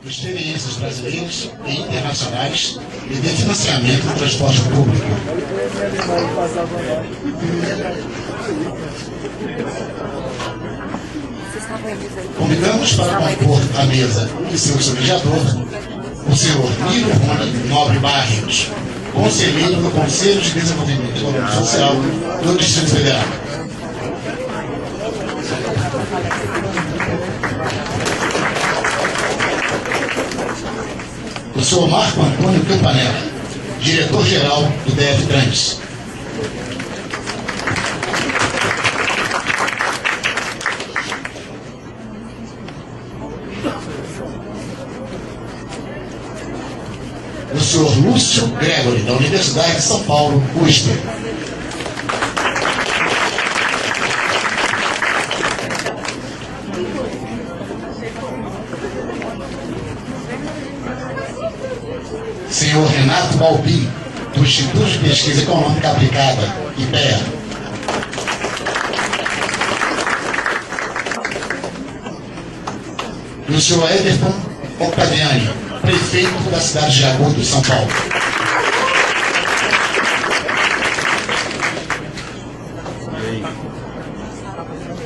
de experiências brasileiras e internacionais e de financiamento do transporte público. Convidamos para compor a mesa e seu mediador, o senhor Nilo Rony Nobre Barros, conselheiro do Conselho de Desenvolvimento Econômico e Social do Distrito Federal. O senhor Marco Antônio Campanella, diretor-geral do DF Trans. O senhor Lúcio Gregory, da Universidade de São Paulo, USP. Senhor Renato Balbim, do Instituto de Pesquisa Econômica Aplicada, IPEA. E o senhor Everton Octaviani, prefeito da cidade de Agudos, São Paulo.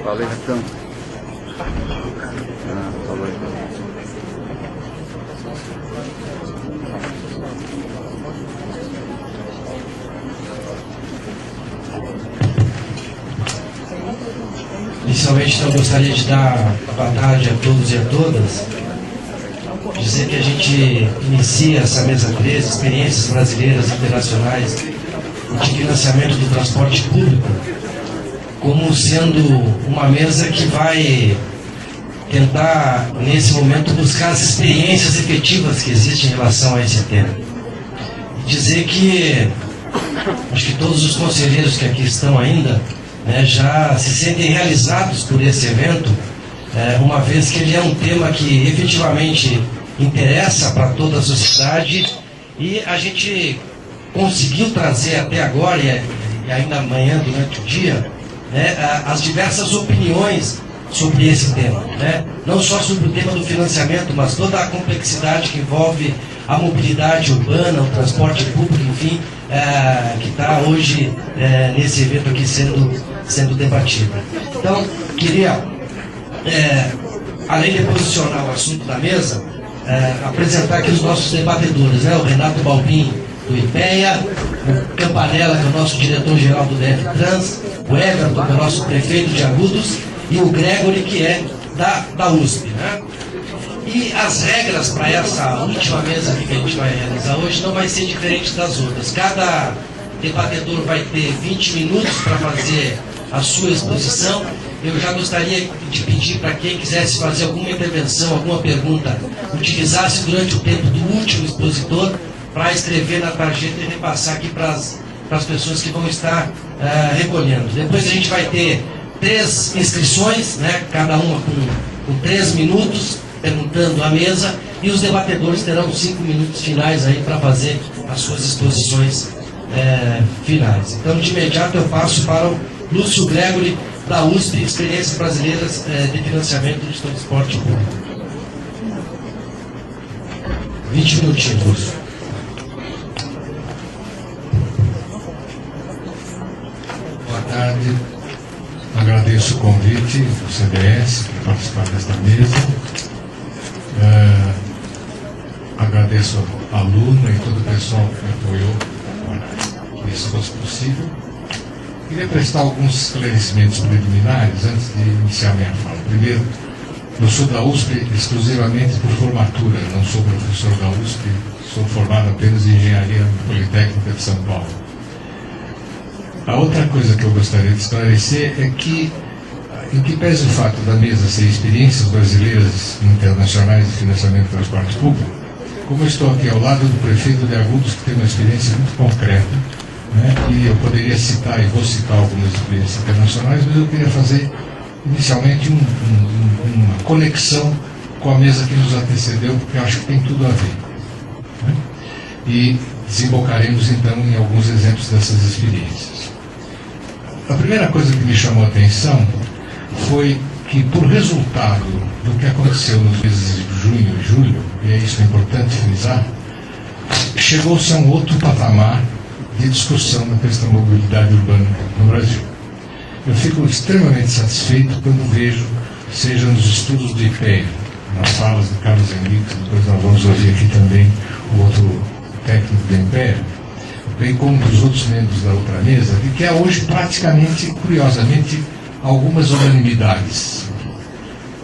Falei então. Falou então. Inicialmente, eu gostaria de dar boa tarde a todos e a todas. Dizer que a gente inicia essa mesa 3, experiências brasileiras e internacionais de financiamento do transporte público, como sendo uma mesa que vai tentar, nesse momento, buscar as experiências efetivas que existem em relação a esse tema. E dizer que acho que todos os conselheiros que aqui estão ainda, né, já se sentem realizados por esse evento, uma vez que ele é um tema que efetivamente interessa para toda a sociedade e a gente conseguiu trazer até agora, e ainda amanhã durante o dia, né, as diversas opiniões sobre esse tema, né? Não só sobre o tema do financiamento, mas toda a complexidade que envolve a mobilidade urbana, o transporte público, enfim, que está hoje nesse evento aqui sendo debatido. Então, queria, além de posicionar o assunto da mesa, apresentar aqui os nossos debatedores, né? O Renato Balbim, do IPEA, o Campanella, que é o nosso diretor-geral do DF Trans, o Everton, que é o nosso prefeito de Agudos, e o Gregory, que é da USP, né? E as regras para essa última mesa aqui que a gente vai realizar hoje não vai ser diferente das outras. Cada debatedor vai ter 20 minutos para fazer a sua exposição. Eu já gostaria de pedir para quem quisesse fazer alguma intervenção, alguma pergunta, utilizasse durante o tempo do último expositor para escrever na tarjeta e repassar aqui para as pessoas que vão estar recolhendo. Depois a gente vai ter 3 inscrições, né, cada uma com 3 minutos, perguntando à mesa, e os debatedores terão 5 minutos finais aí para fazer as suas exposições finais. Então, de imediato, eu passo para o Lúcio Gregory, da USP, Experiências Brasileiras de Financiamento do Transporte Público. 20 minutinhos, Lúcio. Boa tarde. Agradeço o convite do CDS para participar desta mesa. Agradeço a aluna e todo o pessoal que me apoiou para que isso fosse possível. Queria prestar alguns esclarecimentos preliminares antes de iniciar minha fala. Primeiro, eu sou da USP exclusivamente por formatura, não sou professor da USP, sou formado apenas em Engenharia Politécnica de São Paulo. A outra coisa que eu gostaria de esclarecer é que, em que pese o fato da mesa ser experiências brasileiras e internacionais de financiamento do transporte público, como eu estou aqui ao lado do prefeito de Agudos, que tem uma experiência muito concreta, né, e eu poderia citar, e vou citar algumas experiências internacionais, mas eu queria fazer inicialmente uma conexão com a mesa que nos antecedeu, porque eu acho que tem tudo a ver, né? E desembocaremos então em alguns exemplos dessas experiências. A primeira coisa que me chamou a atenção foi que, por resultado do que aconteceu nos meses de junho e julho, e é isso que é importante frisar, chegou-se a um outro patamar de discussão na questão da mobilidade urbana no Brasil. Eu fico extremamente satisfeito quando vejo, seja nos estudos do IPEA, nas falas de Carlos Henrique, depois nós vamos ouvir aqui também o outro técnico do IPEA, bem como dos outros membros da outra mesa, de que há hoje praticamente, curiosamente, algumas unanimidades.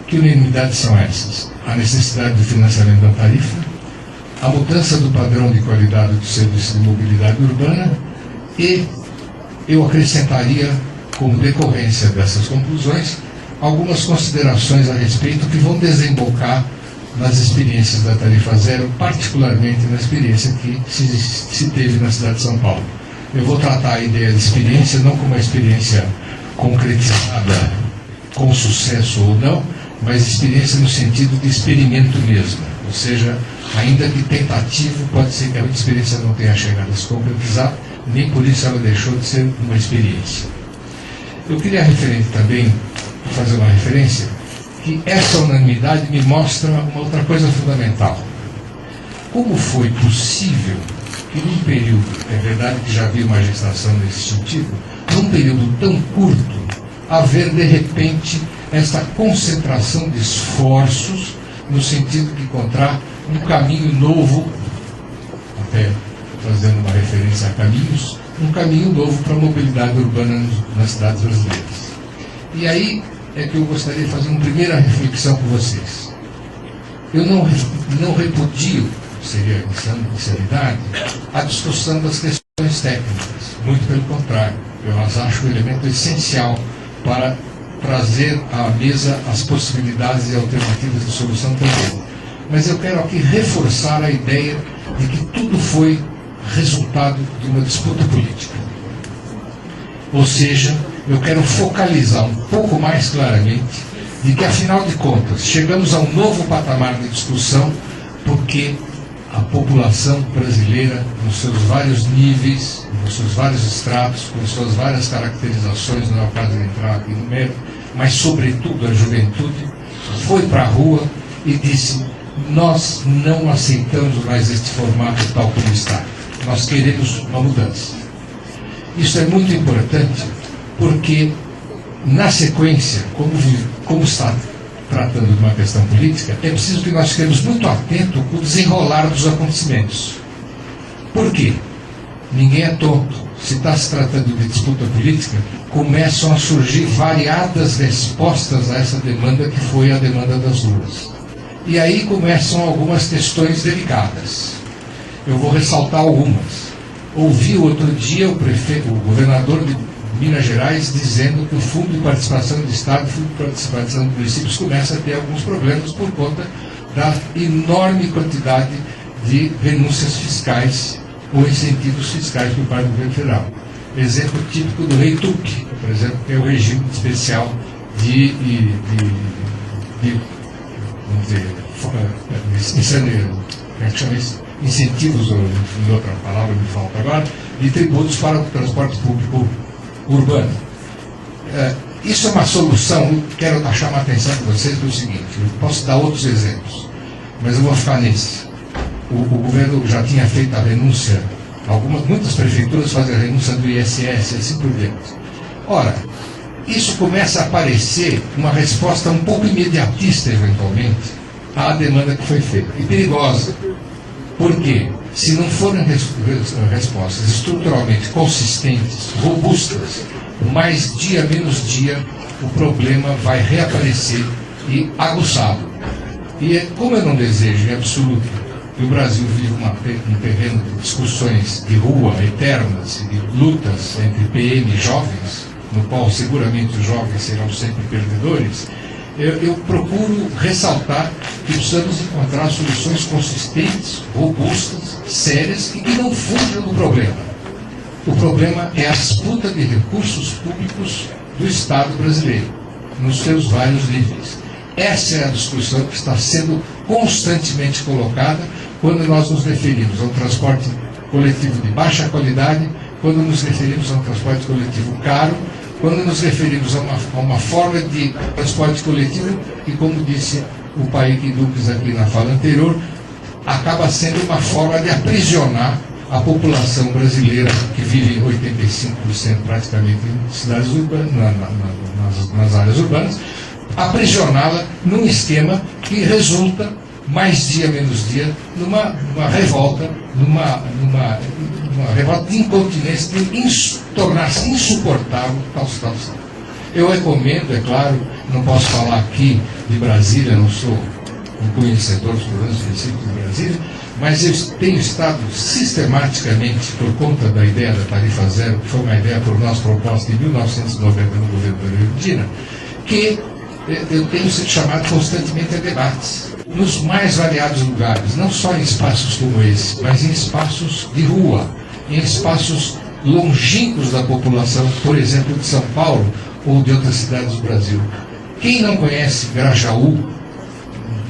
Que unanimidades são essas? A necessidade do financiamento da tarifa, a mudança do padrão de qualidade do serviço de mobilidade urbana e, eu acrescentaria, como decorrência dessas conclusões, algumas considerações a respeito que vão desembocar nas experiências da tarifa zero, particularmente na experiência que se teve na cidade de São Paulo. Eu vou tratar a ideia de experiência não como uma experiência concretizada com sucesso ou não, mas experiência no sentido de experimento mesmo. Ou seja, ainda que tentativo, pode ser que a experiência não tenha chegado a se concretizar, nem por isso ela deixou de ser uma experiência. Eu queria também fazer uma referência que essa unanimidade me mostra uma outra coisa fundamental. Como foi possível que num período, é verdade que já havia uma gestação nesse sentido, num período tão curto, haver de repente essa concentração de esforços no sentido de encontrar um caminho novo, até fazendo uma referência a caminhos, um caminho novo para a mobilidade urbana nas cidades brasileiras. E aí é que eu gostaria de fazer uma primeira reflexão com vocês. Eu não repudio, seria sinceridade, a discussão das questões técnicas. Muito pelo contrário, eu as acho um elemento essencial para trazer à mesa as possibilidades e alternativas de solução também. Mas eu quero aqui reforçar a ideia de que tudo foi resultado de uma disputa política. Ou seja, eu quero focalizar um pouco mais claramente de que, afinal de contas, chegamos a um novo patamar de discussão porque a população brasileira, nos seus vários níveis, nos seus vários estratos, com suas várias caracterizações, não é o caso de entrar aqui no mérito, mas sobretudo a juventude, foi para a rua e disse: nós não aceitamos mais este formato tal como está, nós queremos uma mudança. Isso é muito importante porque, na sequência, como está tratando de uma questão política, é preciso que nós fiquemos muito atentos com o desenrolar dos acontecimentos. Por quê? Ninguém é tonto. Se está se tratando de disputa política, começam a surgir variadas respostas a essa demanda que foi a demanda das ruas. E aí começam algumas questões delicadas. Eu vou ressaltar algumas. Ouvi outro dia o governador de Minas Gerais dizendo que o Fundo de Participação do Estado e o Fundo de Participação dos Municípios começa a ter alguns problemas por conta da enorme quantidade de renúncias fiscais ou incentivos fiscais por parte do governo federal. Exemplo típico do Rei Tupi, por exemplo, que é o regime especial de incentivos, ou em outra palavra me falta agora, de tributos para o transporte público urbano. Isso é uma solução. Quero chamar a atenção de vocês para o seguinte: eu posso dar outros exemplos, mas eu vou ficar nesse. O governo já tinha feito a renúncia, muitas prefeituras fazem a renúncia do ISS, assim por diante. Ora, isso começa a parecer uma resposta um pouco imediatista, eventualmente, à demanda que foi feita, e perigosa. Por quê? Se não forem respostas estruturalmente consistentes, robustas, mais dia menos dia, o problema vai reaparecer e aguçado. E como eu não desejo em absoluto que o Brasil viva um terreno de discussões de rua eternas e de lutas entre PM e jovens, no qual seguramente os jovens serão sempre perdedores, eu procuro ressaltar que precisamos encontrar soluções consistentes, robustas, sérias e que não fujam do problema. O problema é a disputa de recursos públicos do Estado brasileiro, nos seus vários níveis. Essa é a discussão que está sendo constantemente colocada quando nós nos referimos a um transporte coletivo de baixa qualidade, quando nos referimos a um transporte coletivo caro, quando nos referimos a uma forma de transporte coletivo que, como disse o Paik Dukes aqui na fala anterior, acaba sendo uma forma de aprisionar a população brasileira, que vive 85% praticamente em cidades urbanas, nas áreas urbanas, aprisioná-la num esquema que resulta, mais dia menos dia, numa revolta, numa revolta de incontinência, de tornar-se insuportável tal situação. Eu recomendo, é claro, não posso falar aqui de Brasília, não sou um conhecedor dos problemas específicos de Brasília, mas eu tenho estado sistematicamente, por conta da ideia da tarifa zero, que foi uma ideia por nós proposta em 1990 no governo da Argentina, que eu tenho sido chamado constantemente a debates, nos mais variados lugares, não só em espaços como esse, mas em espaços de rua, em espaços longínquos da população, por exemplo, de São Paulo ou de outras cidades do Brasil. Quem não conhece Grajaú,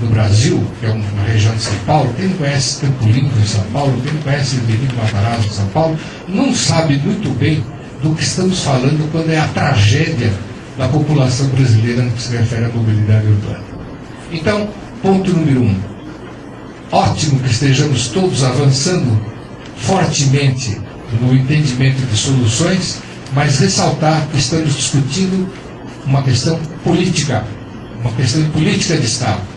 no Brasil, que é uma região de São Paulo, quem não conhece Campo Limpo em São Paulo, quem não conhece Benito Matarazzo em São Paulo, não sabe muito bem do que estamos falando quando é a tragédia da população brasileira no que se refere à mobilidade urbana. Então, ponto número 1. Ótimo que estejamos todos avançando fortemente no entendimento de soluções, mas ressaltar que estamos discutindo uma questão política, uma questão de política de Estado.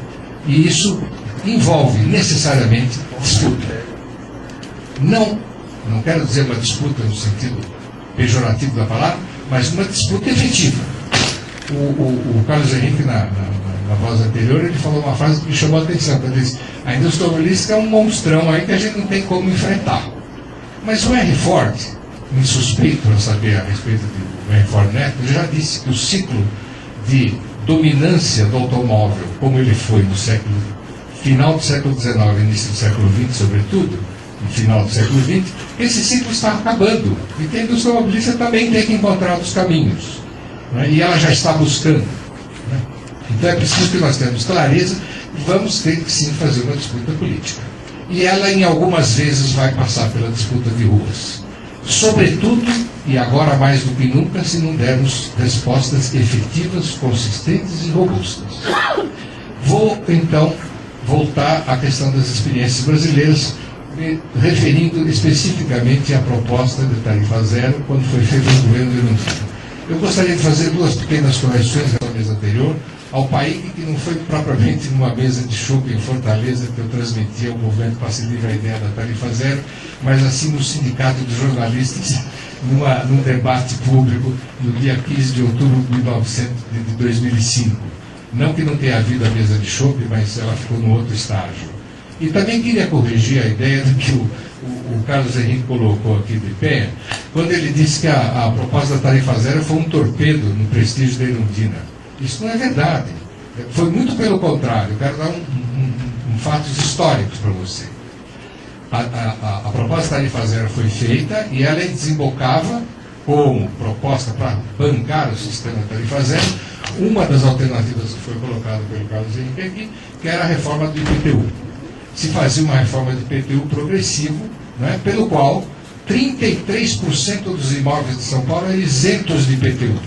E isso envolve necessariamente disputa. Não quero dizer uma disputa no sentido pejorativo da palavra, mas uma disputa efetiva. O Carlos Henrique, na voz anterior, ele falou uma frase que me chamou a atenção. Ele disse: a indústria automobilística é um monstrão aí que a gente não tem como enfrentar. Mas o Henry Ford, insuspeito para saber a respeito do Henry Ford Neto, ele já disse que o ciclo de dominância do automóvel, como ele foi no final do século XIX, início do século XX, sobretudo, no final do século XX, esse ciclo está acabando. E a indústria automobilística também tem que encontrar outros caminhos. Né? E ela já está buscando. Né? Então é preciso que nós tenhamos clareza e vamos ter que sim fazer uma disputa política. E ela, em algumas vezes, vai passar pela disputa de ruas. Sobretudo, e agora mais do que nunca, se não dermos respostas efetivas, consistentes e robustas. Vou, então, voltar à questão das experiências brasileiras, me referindo especificamente à proposta de tarifa zero, quando foi feita no governo de Erundina. Eu gostaria de fazer duas pequenas correções da mesa anterior, ao Paik, que não foi propriamente numa mesa de chopp em Fortaleza que eu transmiti ao governo para se livrar a ideia da tarifa zero, mas assim no Sindicato de Jornalistas, num debate público no dia 15 de outubro de 2005. Não que não tenha havido a mesa de chopp, mas ela ficou no outro estágio. E também queria corrigir a ideia do que o Carlos Henrique colocou aqui de pé, quando ele disse que a proposta da tarifa zero foi um torpedo no prestígio da Erundina. Isso não é verdade. Foi muito pelo contrário. Eu quero dar fatos históricos para você. A proposta da tarifa zero foi feita e ela desembocava como proposta para bancar o sistema da tarifa zero, uma das alternativas que foi colocada pelo Carlos Henrique aqui, que era a reforma do IPTU. Se fazia uma reforma do IPTU progressivo, né, pelo qual 33% dos imóveis de São Paulo eram isentos de IPTU.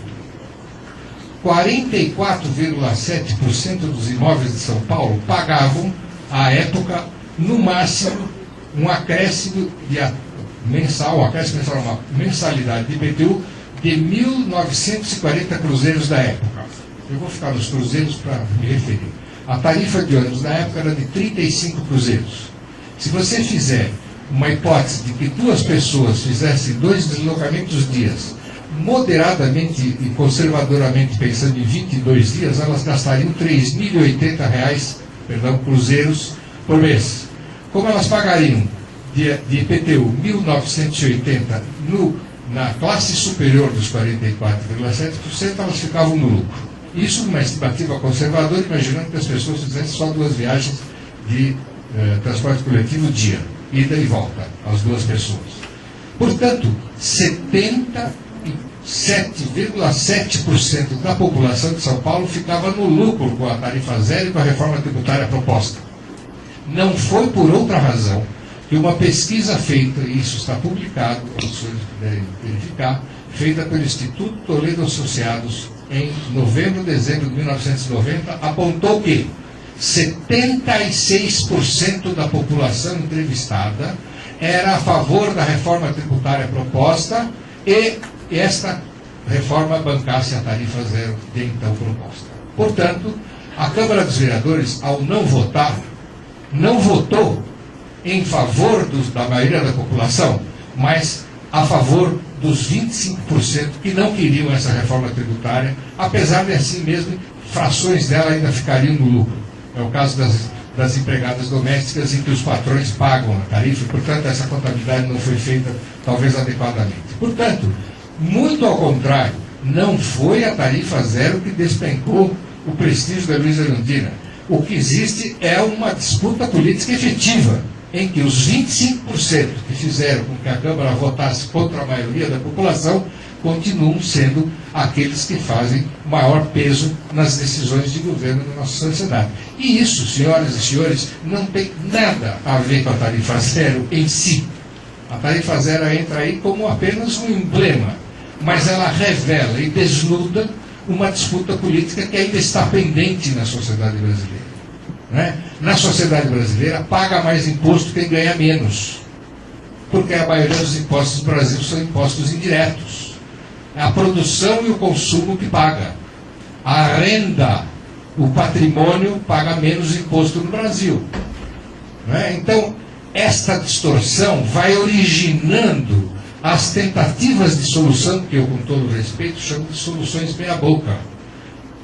44,7% dos imóveis de São Paulo pagavam, à época, no máximo, um acréscimo mensal, uma mensalidade de IPTU de 1.940 cruzeiros da época. Eu vou ficar nos cruzeiros para me referir. A tarifa de ônibus na época era de 35 cruzeiros. Se você fizer uma hipótese de que duas pessoas fizessem 2 deslocamentos dias, moderadamente e conservadoramente pensando em 22 dias, elas gastariam R$3.080, cruzeiros, por mês. Como elas pagariam de IPTU 1.980 na classe superior dos 44,7%, elas ficavam no lucro. Isso numa estimativa conservadora, imaginando que as pessoas fizessem só 2 viagens de transporte coletivo dia, ida e volta, as 2 pessoas. Portanto, 77,7% da população de São Paulo ficava no lucro com a tarifa zero e com a reforma tributária proposta. Não foi por outra razão que uma pesquisa feita, e isso está publicado, os senhores puderem verificar, feita pelo Instituto Toledo Associados em novembro, dezembro de 1990, apontou que 76% da população entrevistada era a favor da reforma tributária proposta e esta reforma bancasse a tarifa zero de então proposta. Portanto, a Câmara dos Vereadores, ao não votar, não votou em favor da maioria da população, mas a favor dos 25% que não queriam essa reforma tributária, apesar de assim mesmo, frações dela ainda ficariam no lucro. É o caso das empregadas domésticas, em que os patrões pagam a tarifa, e, portanto, essa contabilidade não foi feita, talvez, adequadamente. Portanto, muito ao contrário, não foi a tarifa zero que despencou o prestígio da Luiza Erundina. O que existe é uma disputa política efetiva, em que os 25% que fizeram com que a Câmara votasse contra a maioria da população continuam sendo aqueles que fazem maior peso nas decisões de governo da nossa sociedade. E isso, senhoras e senhores, não tem nada a ver com a tarifa zero em si. A tarifa zero entra aí como apenas um emblema, mas ela revela e desnuda uma disputa política que ainda está pendente na sociedade brasileira. Né? Na sociedade brasileira, paga mais imposto quem ganha menos, porque a maioria dos impostos do Brasil são impostos indiretos. É a produção e o consumo que paga. A renda, o patrimônio, paga menos imposto no Brasil. Né? Então, esta distorção vai originando as tentativas de solução, que eu, com todo respeito, chamo de soluções meia-boca,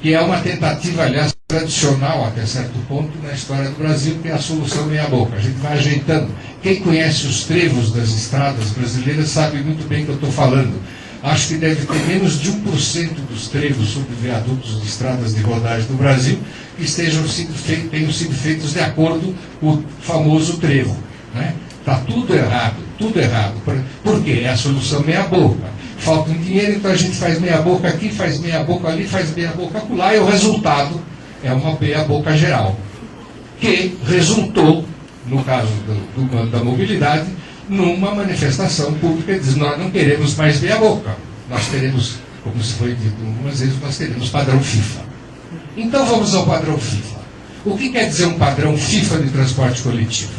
que é uma tentativa, aliás, tradicional até certo ponto na história do Brasil, que é a solução meia-boca. A gente vai ajeitando. Quem conhece os trevos das estradas brasileiras sabe muito bem o que eu estou falando. Acho que deve ter menos de 1% dos trevos sobre viadutos de estradas de rodagem do Brasil que tenham sido feitos de acordo com o famoso trevo. Né? Está tudo errado, tudo errado. Por quê? É a solução meia-boca. Falta um dinheiro, então a gente faz meia-boca aqui, faz meia-boca ali, faz meia-boca acolá, e o resultado é uma meia-boca geral, que resultou, no caso da mobilidade, numa manifestação pública que diz: nós não queremos mais meia-boca, nós queremos, como se foi dito algumas vezes, nós queremos padrão FIFA. Então vamos ao padrão FIFA. O que quer dizer um padrão FIFA de transporte coletivo?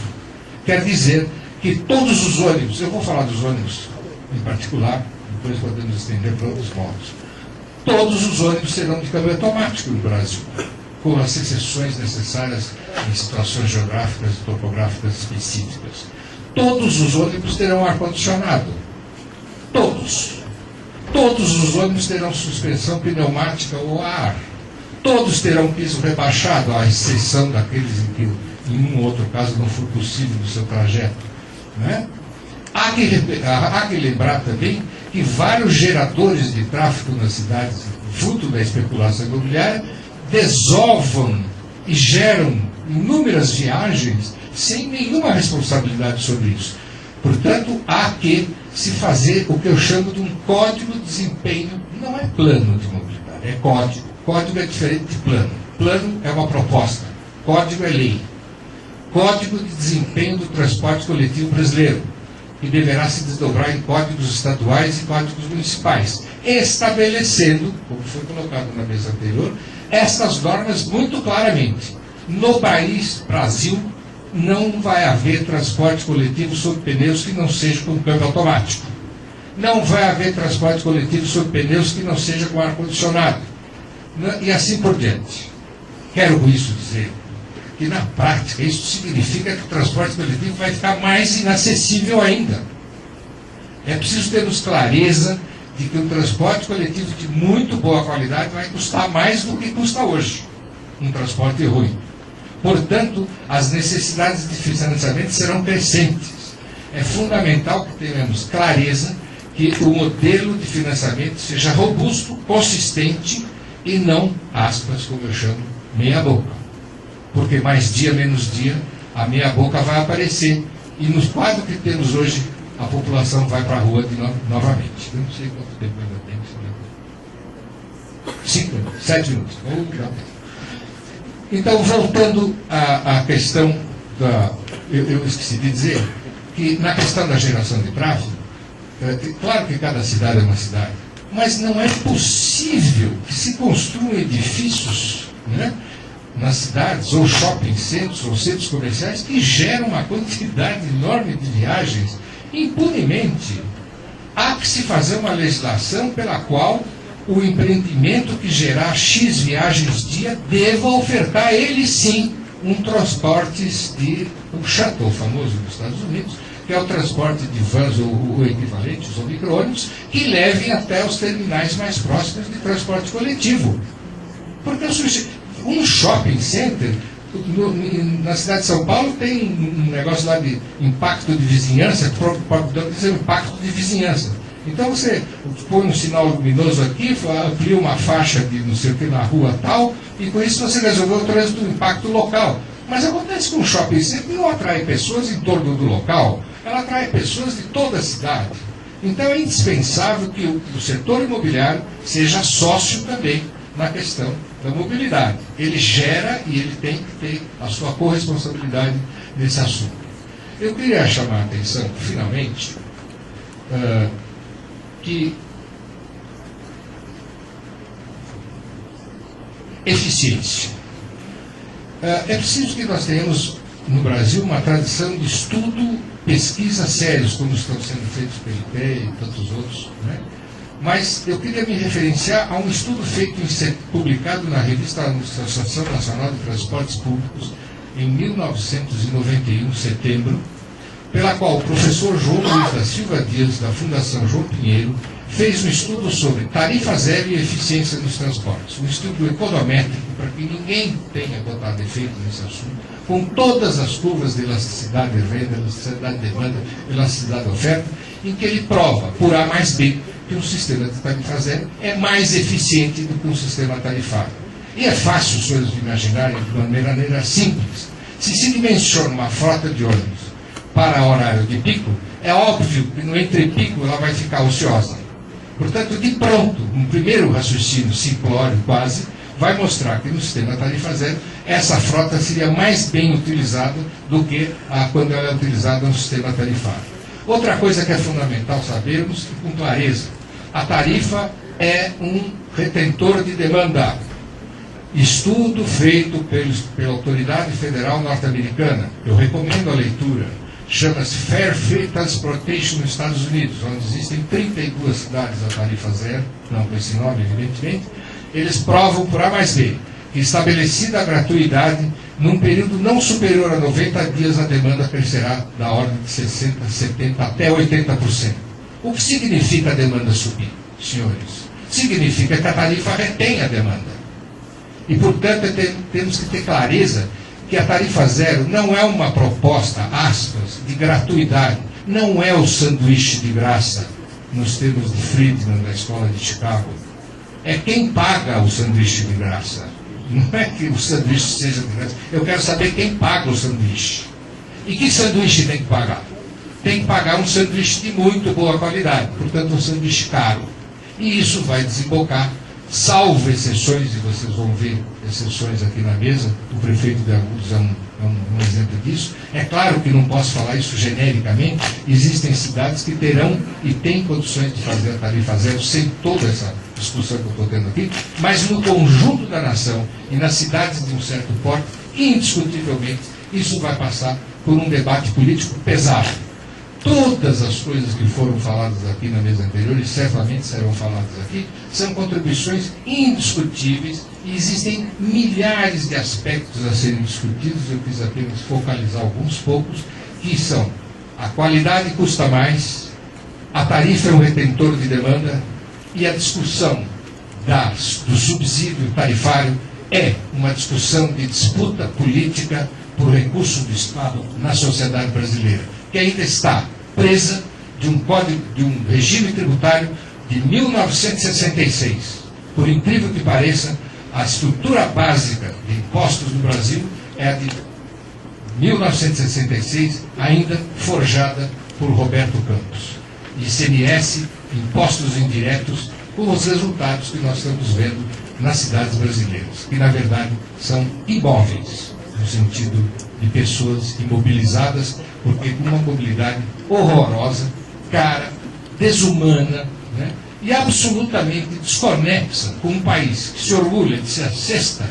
Quer dizer que todos os ônibus, eu vou falar dos ônibus em particular, depois podemos estender para outros modos, todos os ônibus serão de câmbio automático no Brasil, com as exceções necessárias em situações geográficas e topográficas específicas. Todos os ônibus terão ar-condicionado. Todos. Todos os ônibus terão suspensão pneumática ou a ar. Todos terão piso rebaixado, à exceção daqueles em que, em um ou outro caso, não for possível no seu trajeto. Né? Há que lembrar também que vários geradores de tráfego nas cidades, fruto da especulação imobiliária, desovam e geram inúmeras viagens sem nenhuma responsabilidade sobre isso. Portanto, há que se fazer o que eu chamo de um código de desempenho. Não é plano de mobilidade, é código. Código é diferente de plano. Plano é uma proposta, código é lei. Código de desempenho do transporte coletivo brasileiro, que deverá se desdobrar em códigos estaduais e códigos municipais, estabelecendo, como foi colocado na mesa anterior, estas normas muito claramente. No país, Brasil, não vai haver transporte coletivo sob pneus que não seja com câmbio automático. Não vai haver transporte coletivo sob pneus que não seja com ar-condicionado. E assim por diante. Quero com isso dizer que, na prática, isso significa que o transporte coletivo vai ficar mais inacessível ainda. É preciso termos clareza de que o transporte coletivo de muito boa qualidade vai custar mais do que custa hoje um transporte ruim. Portanto, as necessidades de financiamento serão crescentes. É fundamental que tenhamos clareza que o modelo de financiamento seja robusto, consistente e não, aspas, como eu chamo, meia-boca. Porque mais dia, menos dia, a meia-boca vai aparecer. E no quadro que temos hoje, a população vai para a rua novamente. Eu não sei quanto tempo ainda tem. 5 minutos, 7 minutos. Então, voltando à questão da... Eu esqueci de dizer que na questão da geração de tráfego, claro que cada cidade é uma cidade, mas não é possível que se construam edifícios, né, nas cidades, ou shopping centros, ou centros comerciais, que geram uma quantidade enorme de viagens impunemente. Há que se fazer uma legislação pela qual o empreendimento que gerar X viagens dia deva ofertar, ele sim, um transporte de um shuttle famoso nos Estados Unidos, que é o transporte de vans ou equivalentes, ou micro-ônibus, que levem até os terminais mais próximos de transporte coletivo. Porque um shopping center, na cidade de São Paulo, tem um negócio lá de impacto de vizinhança, pode dizer impacto de vizinhança. Então você põe um sinal luminoso aqui, amplia uma faixa de não sei o que na rua tal, e com isso você resolveu o trânsito do impacto local. Mas acontece que um shopping center não atrai pessoas em torno do local, ela atrai pessoas de toda a cidade. Então é indispensável que o setor imobiliário seja sócio também na questão da mobilidade. Ele gera e ele tem que ter a sua corresponsabilidade nesse assunto. Eu queria chamar a atenção, finalmente, que eficiência. É preciso que nós tenhamos no Brasil uma tradição de estudo, pesquisa sérios, como estão sendo feitos pelo IPE e tantos outros, né? Mas eu queria me referenciar a um estudo feito publicado na revista Associação Nacional de Transportes Públicos em 1991, setembro, pela qual o professor João Luiz da Silva Dias, da Fundação João Pinheiro, fez um estudo sobre tarifa zero e eficiência nos transportes. Um estudo econométrico, para que ninguém tenha botado defeito nesse assunto, com todas as curvas de elasticidade de renda, elasticidade de demanda, elasticidade de oferta, em que ele prova, por A mais B, que um sistema de tarifa zero é mais eficiente do que um sistema tarifário. E é fácil os senhores imaginarem de uma maneira simples. Se se dimensiona uma frota de ônibus para horário de pico, é óbvio que no entrepico ela vai ficar ociosa. Portanto, de pronto, um primeiro raciocínio simplório quase, vai mostrar que no sistema tarifa zero, essa frota seria mais bem utilizada do que quando ela é utilizada no sistema tarifário. Outra coisa que é fundamental sabermos, e com clareza, a tarifa é um retentor de demanda. Estudo feito pela Autoridade Federal Norte-Americana, eu recomendo a leitura, chama-se Fair Free Transportation nos Estados Unidos, onde existem 32 cidades a tarifa zero, não com esse nome, evidentemente. Eles provam por A mais B que, estabelecida a gratuidade, num período não superior a 90 dias, a demanda crescerá da ordem de 60%, 70% até 80%. O que significa a demanda subir, senhores? Significa que a tarifa retém a demanda. E, portanto, temos que ter clareza que a tarifa zero não é uma proposta, aspas, de gratuidade, não é o sanduíche de graça, nos termos de Friedman, da Escola de Chicago. É quem paga o sanduíche de graça. Não é que o sanduíche seja de graça. Eu quero saber quem paga o sanduíche. E que sanduíche tem que pagar? Tem que pagar um sanduíche de muito boa qualidade, portanto um sanduíche caro. E isso vai desembocar, salvo exceções, e vocês vão ver exceções aqui na mesa, o prefeito de Agudos é um exemplo disso. É claro que não posso falar isso genericamente, existem cidades que terão e têm condições de fazer a tarifa zero sem toda essa discussão que eu estou tendo aqui, mas no conjunto da nação e nas cidades de um certo porte, indiscutivelmente, isso vai passar por um debate político pesado. Todas as coisas que foram faladas aqui na mesa anterior, e certamente serão faladas aqui, são contribuições indiscutíveis e existem milhares de aspectos a serem discutidos. Eu quis apenas focalizar alguns poucos, que são: a qualidade custa mais, a tarifa é um retentor de demanda e a discussão do subsídio tarifário é uma discussão de disputa política por recurso do Estado na sociedade brasileira, que ainda está presa de um regime tributário de 1966. Por incrível que pareça, a estrutura básica de impostos no Brasil é a de 1966, ainda forjada por Roberto Campos. ICMS, impostos indiretos, com os resultados que nós estamos vendo nas cidades brasileiras, que na verdade são imóveis, no sentido de pessoas imobilizadas, porque com uma mobilidade horrorosa, cara, desumana, né, e absolutamente desconexa com um país que se orgulha de ser a 6ª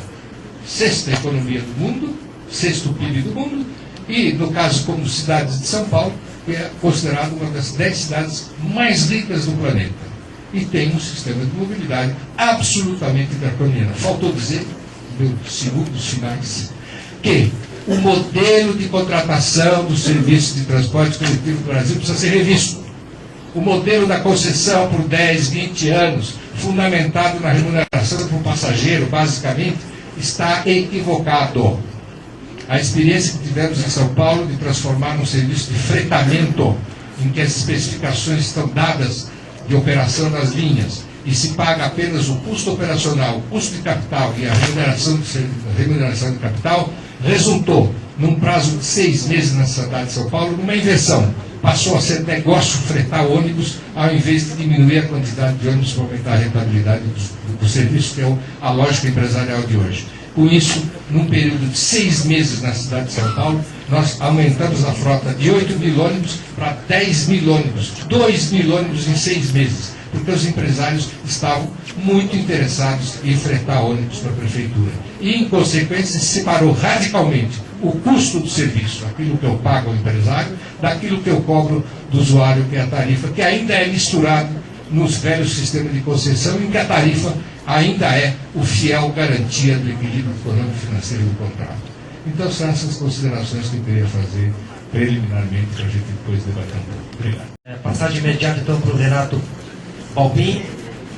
sexta economia do mundo, sexto PIB do mundo, e, no caso, como cidade de São Paulo, é considerado uma das 10 cidades mais ricas do planeta. E tem um sistema de mobilidade absolutamente draconiano. Faltou dizer, nos segundos finais, que o modelo de contratação dos serviços de transporte coletivo do Brasil precisa ser revisto. O modelo da concessão por 10, 20 anos, fundamentado na remuneração por passageiro, basicamente, está equivocado. A experiência que tivemos em São Paulo de transformar num serviço de fretamento, em que as especificações estão dadas de operação nas linhas e se paga apenas o custo operacional, o custo de capital e a remuneração de capital, resultou, num prazo de 6 meses na cidade de São Paulo, numa inversão. Passou a ser negócio fretar ônibus, ao invés de diminuir a quantidade de ônibus para aumentar a rentabilidade do serviço, que é a lógica empresarial de hoje. Com isso, num período de 6 meses na cidade de São Paulo, nós aumentamos a frota de 8 mil ônibus para 10 mil ônibus, 2 mil ônibus em 6 meses, porque os empresários estavam muito interessados em fretar ônibus para a prefeitura. E, em consequência, se separou radicalmente o custo do serviço, aquilo que eu pago ao empresário, daquilo que eu cobro do usuário, que é a tarifa, que ainda é misturado nos velhos sistemas de concessão, em que a tarifa ainda é o fiel garantia do equilíbrio econômico e financeiro do contrato. Então, são essas considerações que eu queria fazer preliminarmente para a gente depois debater um pouco. Obrigado. Passar de imediato, então, para o Renato Balbin,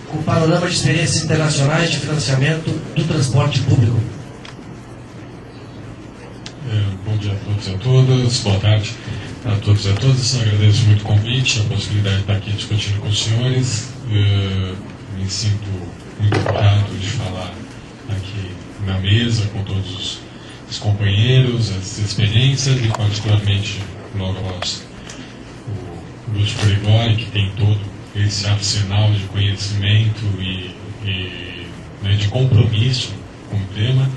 com o panorama de experiências internacionais de financiamento do transporte público. Bom dia a todos e a todas, boa tarde a todos e a todas. Agradeço muito o convite, a possibilidade de estar aqui discutindo com os senhores. Me sinto muito honrado de falar aqui na mesa com todos os companheiros, as experiências e particularmente logo após o Lúcio Gregório, que tem todo esse arsenal de conhecimento e né, de compromisso com o tema.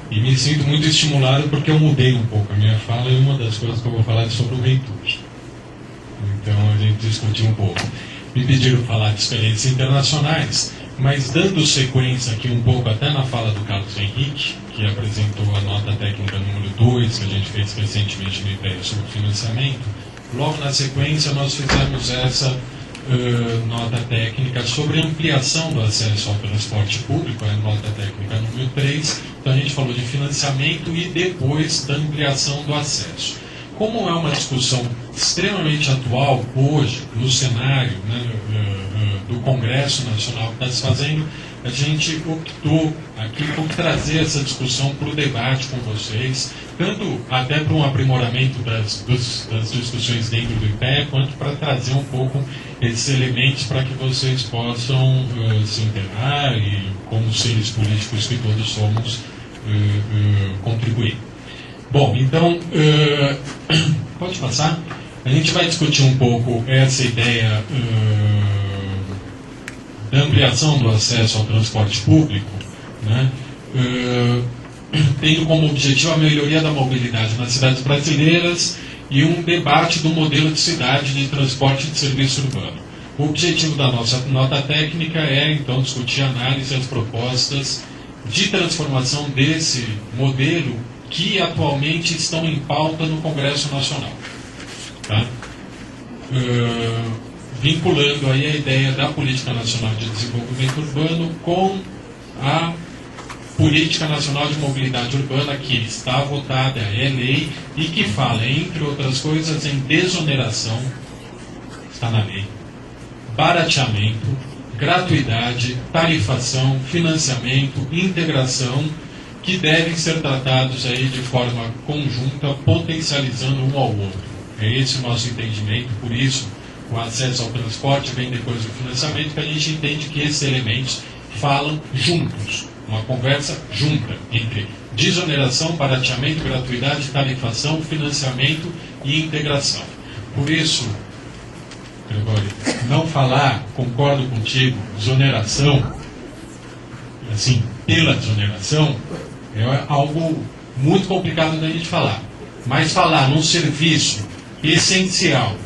E me sinto muito estimulado porque eu mudei um pouco a minha fala e uma das coisas que eu vou falar é sobre o Reitus. Então a gente discutiu um pouco. Me pediram falar de experiências internacionais, mas dando sequência aqui um pouco até na fala do Carlos Henrique, que apresentou a nota técnica número 2, que a gente fez recentemente no IPEA sobre financiamento, logo na sequência nós fizemos essa nota técnica sobre ampliação do acesso ao transporte público, a nota técnica número 3, então a gente falou de financiamento e depois da ampliação do acesso. Como é uma discussão extremamente atual hoje, no cenário né, do Congresso Nacional que está se fazendo, a gente optou aqui por trazer essa discussão para o debate com vocês, tanto até para um aprimoramento das discussões dentro do IPEA, quanto para trazer um pouco esses elementos para que vocês possam se inteirar e, como seres políticos que todos somos, contribuir. Bom, então, pode passar. A gente vai discutir um pouco essa ideia da ampliação do acesso ao transporte público, né, tendo como objetivo a melhoria da mobilidade nas cidades brasileiras e um debate do modelo de cidade de transporte de serviço urbano. O objetivo da nossa nota técnica é, então, discutir a análise e as propostas de transformação desse modelo que atualmente estão em pauta no Congresso Nacional. Tá? Vinculando aí a ideia da Política Nacional de Desenvolvimento Urbano com a Política Nacional de Mobilidade Urbana, que está votada, é lei, e que fala, entre outras coisas, em desoneração, está na lei, barateamento, gratuidade, tarifação, financiamento, integração, que devem ser tratados aí de forma conjunta, potencializando um ao outro. É esse o nosso entendimento, por isso o acesso ao transporte vem depois do financiamento, que a gente entende que esses elementos falam juntos, uma conversa junta entre desoneração, barateamento, gratuidade, tarifação, financiamento e integração. Por isso, Gregório, não falar, concordo contigo, desoneração, assim, pela desoneração, é algo muito complicado da gente falar. Mas falar num serviço essencial,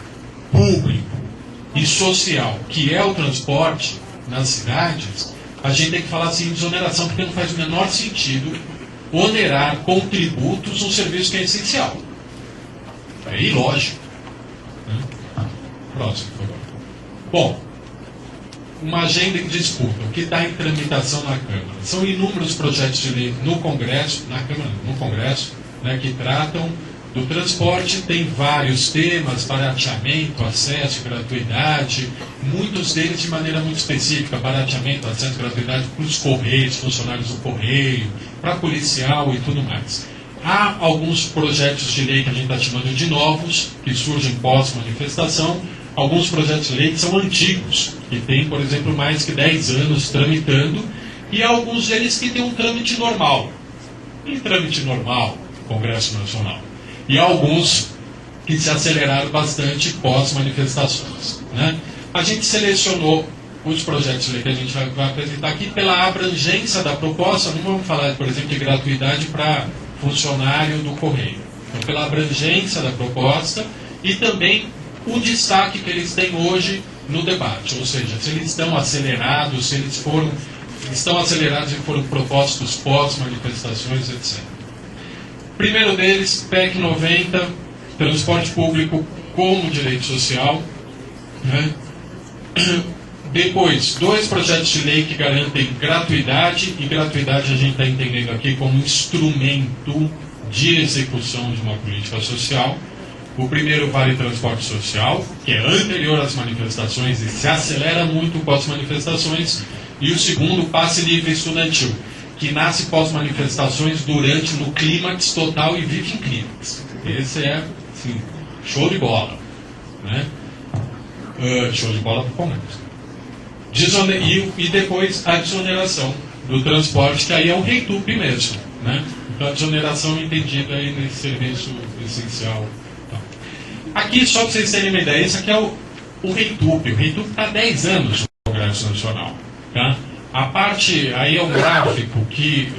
público e social, que é o transporte nas cidades, a gente tem que falar assim, desoneração, porque não faz o menor sentido onerar com tributos um serviço que é essencial. É ilógico. Né? Próximo, por favor. Bom, uma agenda em disputa, o que está em tramitação na Câmara. São inúmeros projetos de lei no Congresso, na Câmara, no Congresso, né, que tratam do transporte. Tem vários temas: barateamento, acesso, gratuidade, muitos deles de maneira muito específica: barateamento, acesso, gratuidade para os Correios, funcionários do Correio, para policial e tudo mais. Há alguns projetos de lei que a gente está chamando de novos, que surgem pós-manifestação, alguns projetos de lei que são antigos, que têm, por exemplo, mais que 10 anos tramitando, e alguns deles que têm um trâmite normal. Em trâmite normal, Congresso Nacional. E alguns que se aceleraram bastante pós-manifestações. Né? A gente selecionou os projetos de lei que a gente vai apresentar aqui pela abrangência da proposta. Não vamos falar, por exemplo, de gratuidade para funcionário do Correio. Então, pela abrangência da proposta e também o destaque que eles têm hoje no debate. Ou seja, se eles estão acelerados, se eles estão acelerados e foram propostos pós-manifestações, etc. Primeiro deles, PEC 90, transporte público como direito social. Né? Depois, 2 projetos de lei que garantem gratuidade, e gratuidade a gente está entendendo aqui como instrumento de execução de uma política social. O primeiro, Vale Transporte Social, que é anterior às manifestações e se acelera muito pós-manifestações. E o segundo, Passe Livre Estudantil, que nasce pós-manifestações durante, no clímax total e vive em clímax. Esse é, assim, show de bola. Né? Show de bola para o Congresso. E depois a desoneração do transporte, que aí é um retupe mesmo. Né? Então a desoneração entendida aí nesse serviço essencial. Aqui, só para vocês terem uma ideia, esse aqui é o retupe. O retupe está há 10 anos no Congresso Nacional. Tá? A parte, aí é um gráfico que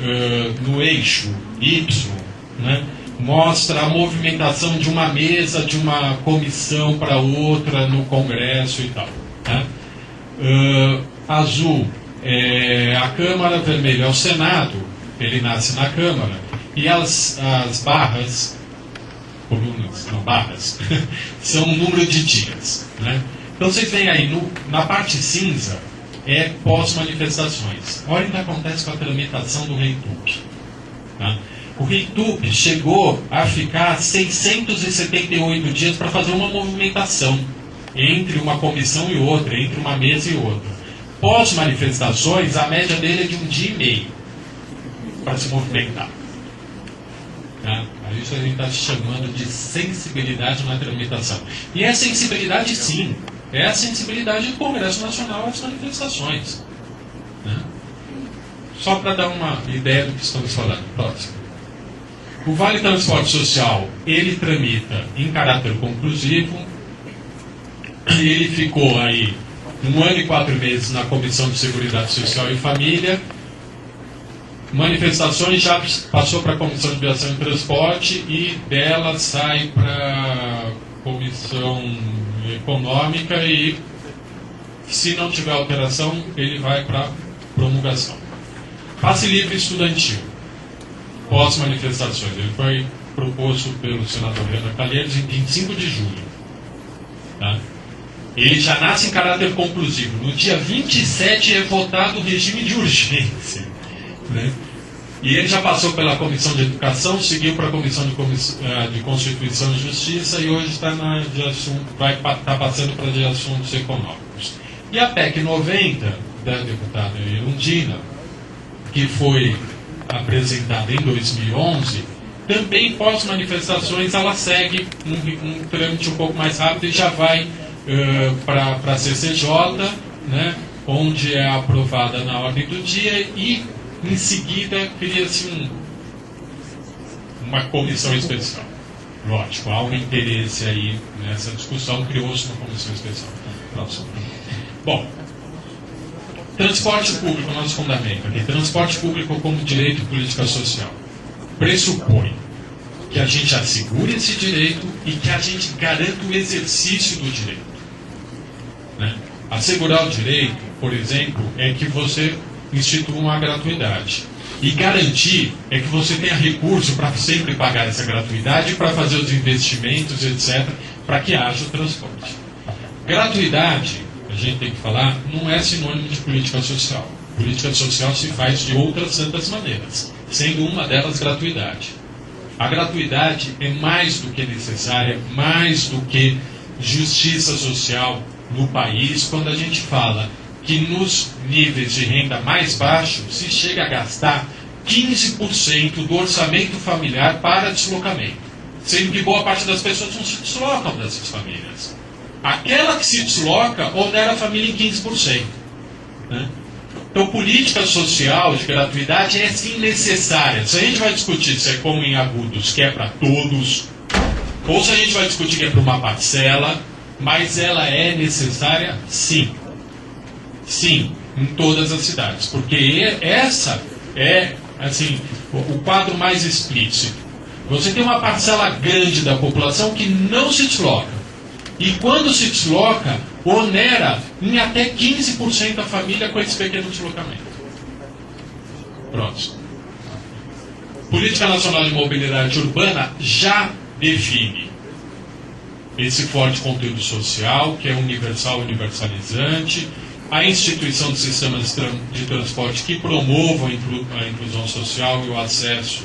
no eixo Y, né, mostra a movimentação de uma mesa, de uma comissão para outra no Congresso e tal. Tá? Azul é a Câmara, vermelho é o Senado, ele nasce na Câmara, e as barras, colunas, não barras, são o número de dias. Né? Então vocês veem aí, na parte cinza, é pós-manifestações. Olha o que acontece com a tramitação do REITUP. Tá? O REITUP chegou a ficar 678 dias para fazer uma movimentação entre uma comissão e outra, entre uma mesa e outra. Pós-manifestações, a média dele é de 1 dia e meio para se movimentar. Tá? Isso a gente está chamando de sensibilidade na tramitação. E é sensibilidade, sim. É a sensibilidade do Congresso Nacional às manifestações. Né? Só para dar uma ideia do que estamos falando. Próximo. O Vale Transporte Social, ele tramita em caráter conclusivo. Ele ficou aí 1 ano e 4 meses na Comissão de Seguridade Social e Família. Manifestações já passou para a Comissão de Viação e Transporte e dela sai para a Comissão Econômica e, se não tiver alteração, ele vai para promulgação. Passe Livre Estudantil, pós-manifestações, ele foi proposto pelo senador Renan Calheiros em 25 de julho. Tá? Ele já nasce em caráter conclusivo. No dia 27 é votado o regime de urgência. Né? E ele já passou pela Comissão de Educação, seguiu para a Comissão de Constituição e Justiça e hoje está vai estar passando para de assuntos econômicos. E a PEC 90, da deputada Erundina, que foi apresentada em 2011, também pós-manifestações ela segue um trâmite um pouco mais rápido e já vai para a CCJ, né, onde é aprovada na ordem do dia e em seguida cria-se uma comissão especial. Lógico, há um interesse aí nessa discussão, criou-se uma comissão especial. Próximo. Bom, transporte público, nosso fundamento aqui. Transporte público como direito e política social pressupõe que a gente assegure esse direito e que a gente garanta o exercício do direito. Né? Assegurar o direito, por exemplo, é que você institua uma gratuidade. E garantir é que você tenha recurso para sempre pagar essa gratuidade, para fazer os investimentos, etc., para que haja o transporte. Gratuidade, a gente tem que falar, não é sinônimo de política social. Política social se faz de outras tantas maneiras, sendo uma delas gratuidade. A gratuidade é mais do que necessária, mais do que justiça social no país, quando a gente fala que nos níveis de renda mais baixos se chega a gastar 15% do orçamento familiar para deslocamento, sendo que boa parte das pessoas não se deslocam dessas famílias. Aquela que se desloca onera a família em 15%. Né? Então, política social de gratuidade é sim necessária. Se a gente vai discutir se é como em Agudos, que é para todos, ou se a gente vai discutir que é para uma parcela, mas ela é necessária sim. Sim, em todas as cidades. Porque essa é, assim, o quadro mais explícito. Você tem uma parcela grande da população que não se desloca. E quando se desloca, onera em até 15% a família com esse pequeno deslocamento. Pronto. Política Nacional de Mobilidade Urbana já define esse forte conteúdo social, que é universal, universalizante, a instituição de sistemas de transporte que promovam a inclusão social e o acesso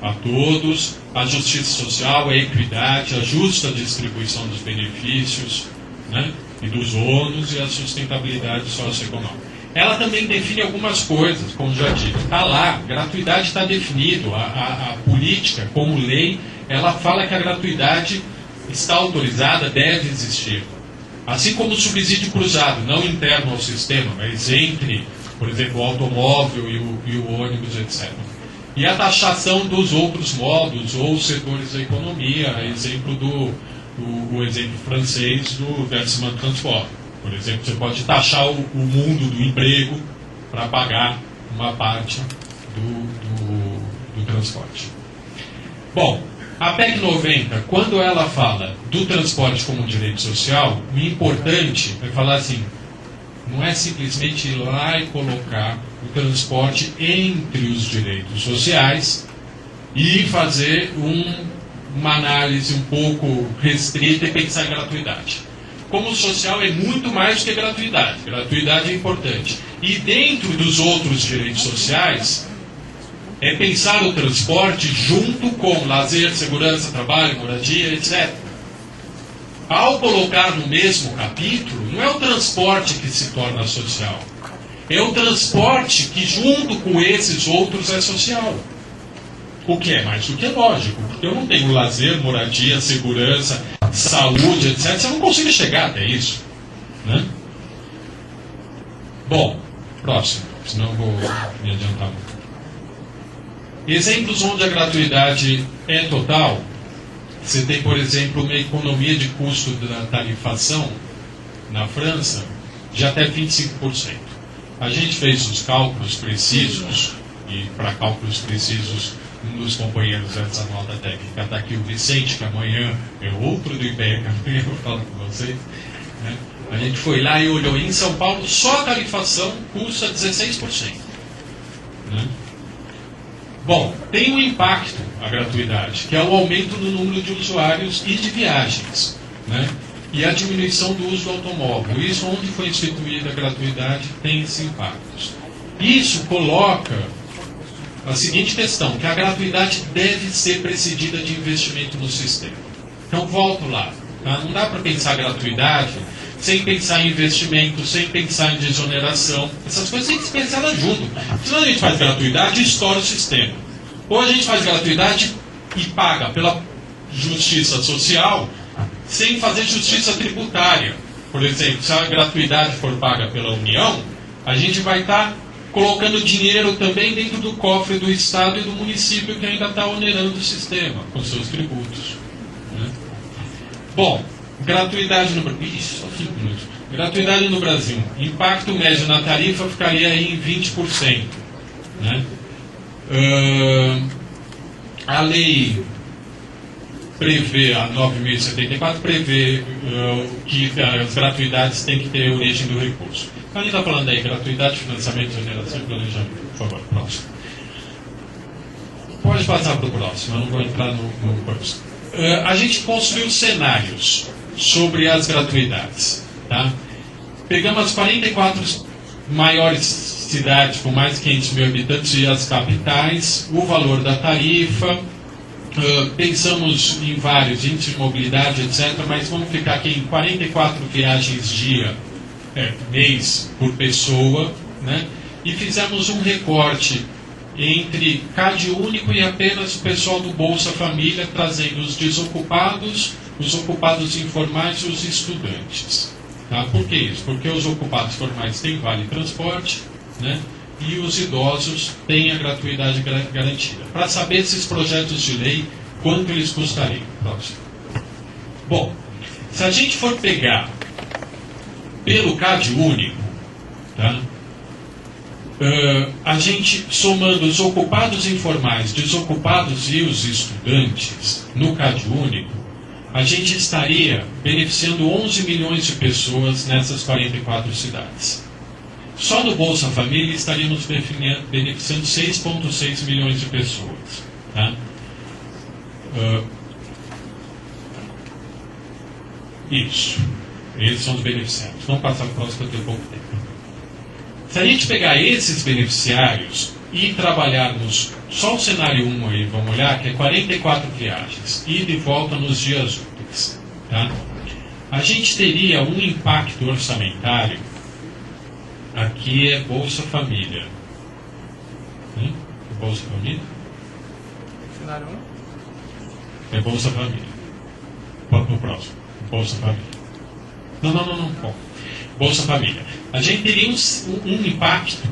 a todos, a justiça social, a equidade, a justa distribuição dos benefícios, né, e dos ônus e a sustentabilidade socioeconômica. Ela também define algumas coisas, como já disse. Está lá, gratuidade está definido. A política, como lei, ela fala que a gratuidade está autorizada, deve existir. Assim como o subsídio cruzado, não interno ao sistema, mas entre, por exemplo, o automóvel e o ônibus, etc. E a taxação dos outros modos ou setores da economia, exemplo o exemplo francês do versement transport. Por exemplo, você pode taxar o mundo do emprego para pagar uma parte do transporte. Bom, a PEC 90, quando ela fala do transporte como um direito social, o importante é falar assim, não é simplesmente ir lá e colocar o transporte entre os direitos sociais e fazer uma análise um pouco restrita e pensar em gratuidade. Como o social é muito mais do que gratuidade. Gratuidade é importante. E dentro dos outros direitos sociais, é pensar o transporte junto com lazer, segurança, trabalho, moradia, etc. Ao colocar no mesmo capítulo, não é o transporte que se torna social. É o transporte que, junto com esses outros, é social. O que é mais do que lógico, porque eu não tenho lazer, moradia, segurança, saúde, etc. Eu não consigo chegar até isso. Né? Bom, próximo, senão eu vou me adiantar muito. Exemplos onde a gratuidade é total. Você tem, por exemplo, uma economia de custo da tarifação na França de até 25%. A gente fez os cálculos precisos, e para cálculos precisos, um dos companheiros dessa nota técnica está aqui, o Vicente, que amanhã é outro do IPEC, amanhã eu falo com vocês. Né? A gente foi lá e olhou, em São Paulo, só a tarifação custa 16%. Né? Bom, tem um impacto, a gratuidade, que é o aumento do número de usuários e de viagens, né? E a diminuição do uso do automóvel. Isso, onde foi instituída a gratuidade, tem esses impactos. Isso coloca a seguinte questão, que a gratuidade deve ser precedida de investimento no sistema. Então, volto lá. Tá? Não dá para pensar a gratuidade sem pensar em investimento, sem pensar em desoneração. Essas coisas tem que se pensar junto. Senão a gente faz gratuidade e estoura o sistema. Ou a gente faz gratuidade e paga pela justiça social sem fazer justiça tributária. Por exemplo, se a gratuidade for paga pela União, a gente vai estar colocando dinheiro também dentro do cofre do Estado e do município que ainda está onerando o sistema com seus tributos. Né? Bom, gratuidade no Brasil. Isso, só 5 minutos. Gratuidade no Brasil. Impacto médio na tarifa ficaria aí em 20%. Né? A lei prevê, a 9.074, prevê que as gratuidades têm que ter origem do recurso. Então, a gente está falando aí, gratuidade, financiamento, exoneração e planejamento. Por favor, próximo. pode passar para o próximo, eu não vou entrar no próximo. A gente construiu cenários sobre as gratuidades. Tá? Pegamos as 44 maiores cidades com mais de 500 mil habitantes e as capitais, o valor da tarifa, pensamos em vários índices de mobilidade, etc., mas vamos ficar aqui em 44 viagens dia, mês por pessoa, né? E fizemos um recorte entre CAD único e apenas o pessoal do Bolsa Família, trazendo os desocupados, os ocupados informais e os estudantes. Tá? Por que isso? Porque os ocupados formais têm vale transporte, né? E os idosos têm a gratuidade garantida. Para saber esses projetos de lei, quanto eles custariam? Próximo. Bom, se a gente for pegar pelo CAD único, tá? A gente, somando os ocupados informais, desocupados e os estudantes no CAD único, a gente estaria beneficiando 11 milhões de pessoas nessas 44 cidades. Só no Bolsa Família estaríamos beneficiando 6,6 milhões de pessoas. Tá? Isso. Eles são os beneficiários. Vamos passar para o próximo, que eu tenho pouco tempo. Se a gente pegar esses beneficiários e trabalharmos só o cenário 1 aí, vamos olhar, que é 44 viagens, ida e volta nos dias úteis. Tá? A gente teria um impacto orçamentário. Aqui é Bolsa Família. É Bolsa Família? Cenário 1? É Bolsa Família. No próximo. Bolsa Família. Não. Bom. Bolsa Família. A gente teria um impacto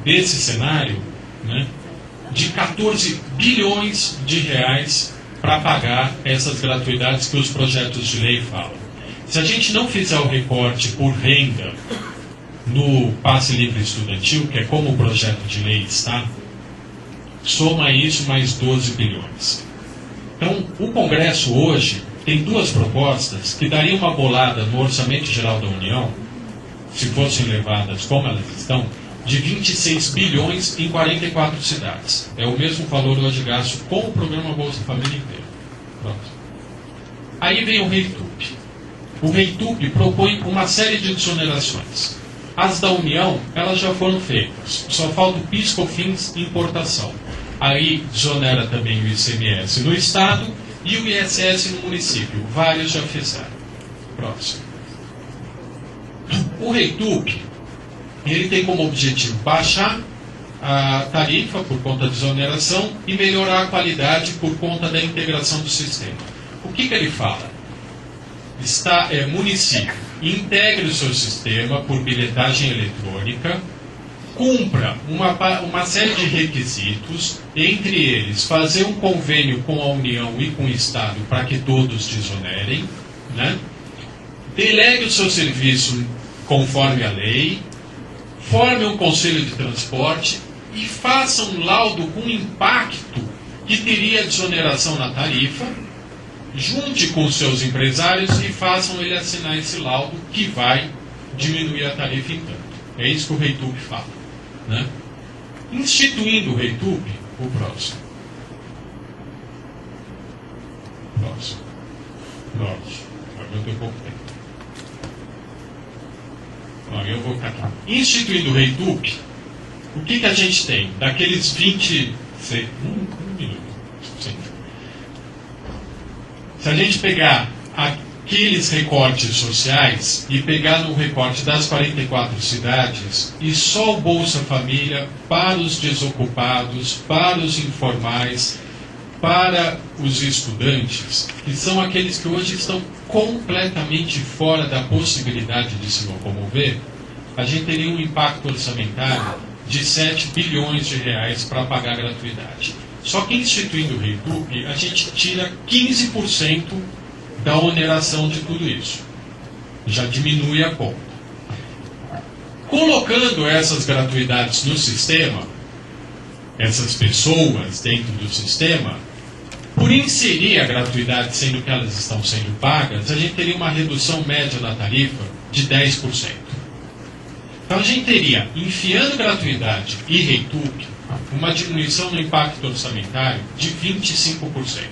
desse cenário, né, de 14 bilhões de reais para pagar essas gratuidades que os projetos de lei falam. Se a gente não fizer o recorte por renda no passe livre estudantil, que é como o projeto de lei está, soma isso mais 12 bilhões. Então, o Congresso hoje tem duas propostas que dariam uma bolada no Orçamento Geral da União, se fossem levadas como elas estão, de 26 bilhões em 44 cidades. É o mesmo valor hoje gasto com o programa Bolsa Família inteiro. Pronto. Aí vem o REITUP. O REITUP propõe uma série de desonerações. As da União, elas já foram feitas. Só falta o PIS, COFINS e importação. Aí desonera também o ICMS no Estado e o ISS no município. Vários já fizeram. Próximo. O REITUP, ele tem como objetivo baixar a tarifa por conta da desoneração e melhorar a qualidade por conta da integração do sistema. O que ele fala? Município, integre o seu sistema por bilhetagem eletrônica, cumpra uma série de requisitos, entre eles fazer um convênio com a União e com o Estado para que todos desonerem, né? Delegue o seu serviço conforme a lei, forme um conselho de transporte e faça um laudo com impacto que teria desoneração na tarifa, junte com os seus empresários e façam ele assinar esse laudo que vai diminuir a tarifa em tanto. É isso que o REITUP fala. Né? Instituindo o REITUP, o próximo. Agora eu tenho pouco tempo. Eu vou ficar aqui. Instituindo o REITUP, o que a gente tem? Daqueles 20... Um minuto. Sim. Se a gente pegar aqueles recortes sociais e pegar no recorte das 44 cidades e só o Bolsa Família para os desocupados, para os informais, para os estudantes, que são aqueles que hoje estão completamente fora da possibilidade de se locomover, a gente teria um impacto orçamentário de 7 bilhões de reais para pagar a gratuidade. Só que instituindo o REITUP, a gente tira 15% da oneração de tudo isso. Já diminui a conta. Colocando essas gratuidades no sistema, essas pessoas dentro do sistema, por inserir a gratuidade, sendo que elas estão sendo pagas, a gente teria uma redução média da tarifa de 10%. Então a gente teria, enfiando gratuidade e REITUP, uma diminuição no impacto orçamentário de 25%.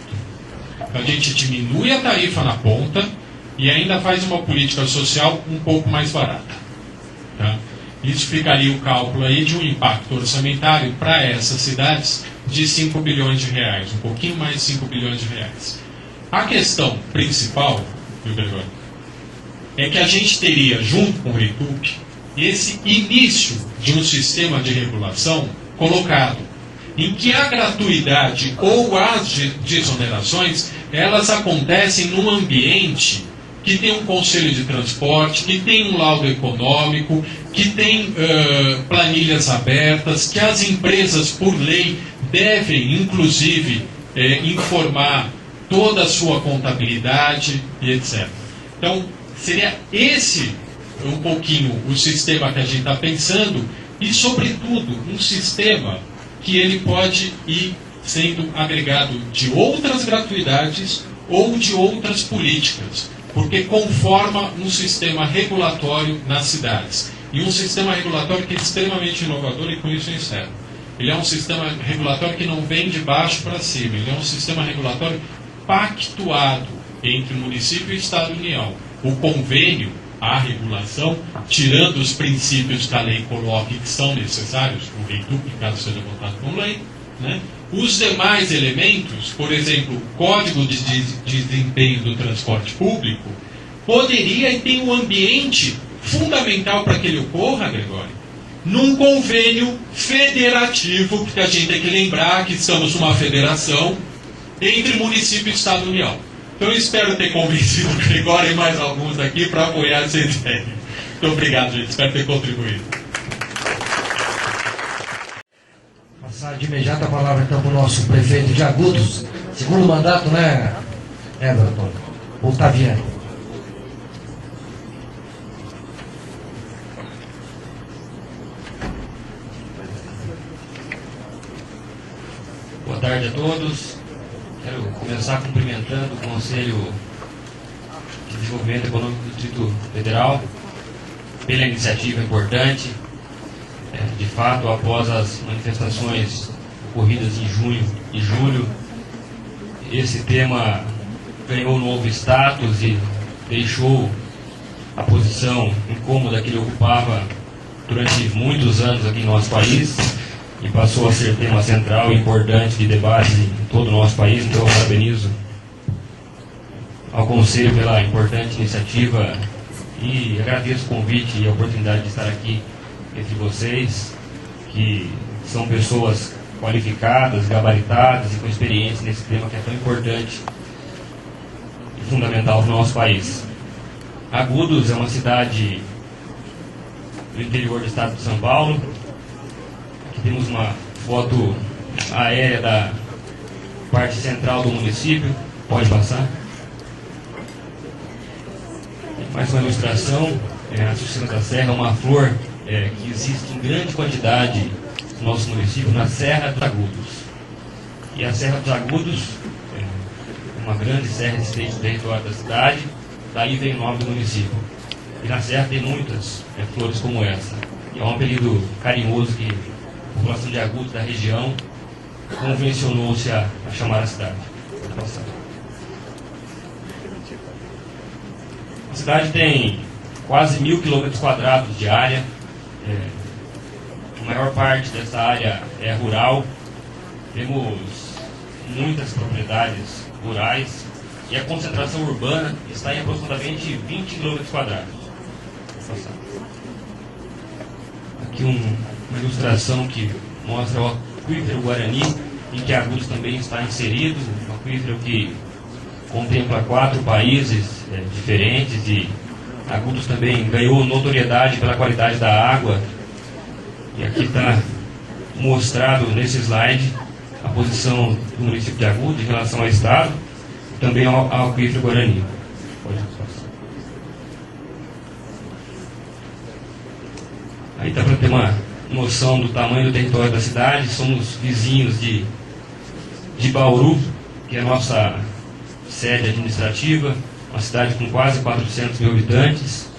A gente diminui a tarifa na ponta e ainda faz uma política social um pouco mais barata. Tá? Isso ficaria o cálculo aí de um impacto orçamentário para essas cidades de 5 bilhões de reais, um pouquinho mais de 5 bilhões de reais. A questão principal, viu, Gregório, é que a gente teria, junto com o REITUP, esse início de um sistema de regulação colocado, em que a gratuidade ou as desonerações, elas acontecem num ambiente que tem um conselho de transporte, que tem um laudo econômico, que tem planilhas abertas, que as empresas, por lei, devem, inclusive, informar toda a sua contabilidade e etc. Então, seria esse um pouquinho o sistema que a gente está pensando e, sobretudo, um sistema que ele pode ir sendo agregado de outras gratuidades ou de outras políticas, porque conforma um sistema regulatório nas cidades. E um sistema regulatório que é extremamente inovador, e com isso eu encerro. Ele é um sistema regulatório que não vem de baixo para cima, ele é um sistema regulatório pactuado entre município e Estado e União. O convênio, a regulação, tirando os princípios que a lei coloca e que são necessários, o REITUP, caso seja votado com lei, né? Os demais elementos, por exemplo, o Código de Desempenho do Transporte Público, poderia e tem um ambiente fundamental para que ele ocorra, Gregório, num convênio federativo, porque a gente tem que lembrar que estamos numa federação entre município, Estado e União. Então eu espero ter convencido o Gregório e mais alguns aqui para apoiar essa ideia. Muito obrigado, gente. Espero ter contribuído. Passar de imediato a palavra então para o nosso prefeito de Agudos. Segundo mandato, né, doutor? Otaviano. Boa tarde a todos. Quero começar cumprimentando o Conselho de Desenvolvimento Econômico do Distrito Federal pela iniciativa importante. De fato, após as manifestações ocorridas em junho e julho, esse tema ganhou novo status e deixou a posição incômoda que ele ocupava durante muitos anos aqui em nosso país e passou a ser tema central e importante de debate em todo o nosso país. Então, eu parabenizo ao Conselho pela importante iniciativa e agradeço o convite e a oportunidade de estar aqui entre vocês, que são pessoas qualificadas, gabaritadas e com experiência nesse tema que é tão importante e fundamental para o nosso país. Agudos é uma cidade do interior do estado de São Paulo. Aqui temos uma foto aérea da parte central do município. Pode passar. Mais uma ilustração. A Sucena da Serra, uma flor que existe em grande quantidade no nosso município, na Serra dos Agudos. E a Serra dos Agudos é uma grande serra existente no território da cidade, daí vem o nome do município. E na Serra tem muitas flores como essa. E é um apelido carinhoso que a população de Agudos da região convencionou-se a chamar a cidade. A cidade tem quase 1.000 km² de área. A maior parte dessa área é rural. Temos muitas propriedades rurais e a concentração urbana está em aproximadamente 20 km². Aqui uma ilustração que mostra o aquífero Guarani, em que Agudos também está inserido, um aquífero que contempla 4 países diferentes, e Agudos também ganhou notoriedade pela qualidade da água. E aqui está mostrado nesse slide a posição do município de Agudos em relação ao estado, e também ao aquífero Guarani. Pode passar. Aí dá para ter uma noção do tamanho do território da cidade. Somos vizinhos de Bauru, que é a nossa sede administrativa, uma cidade com quase 400 mil habitantes,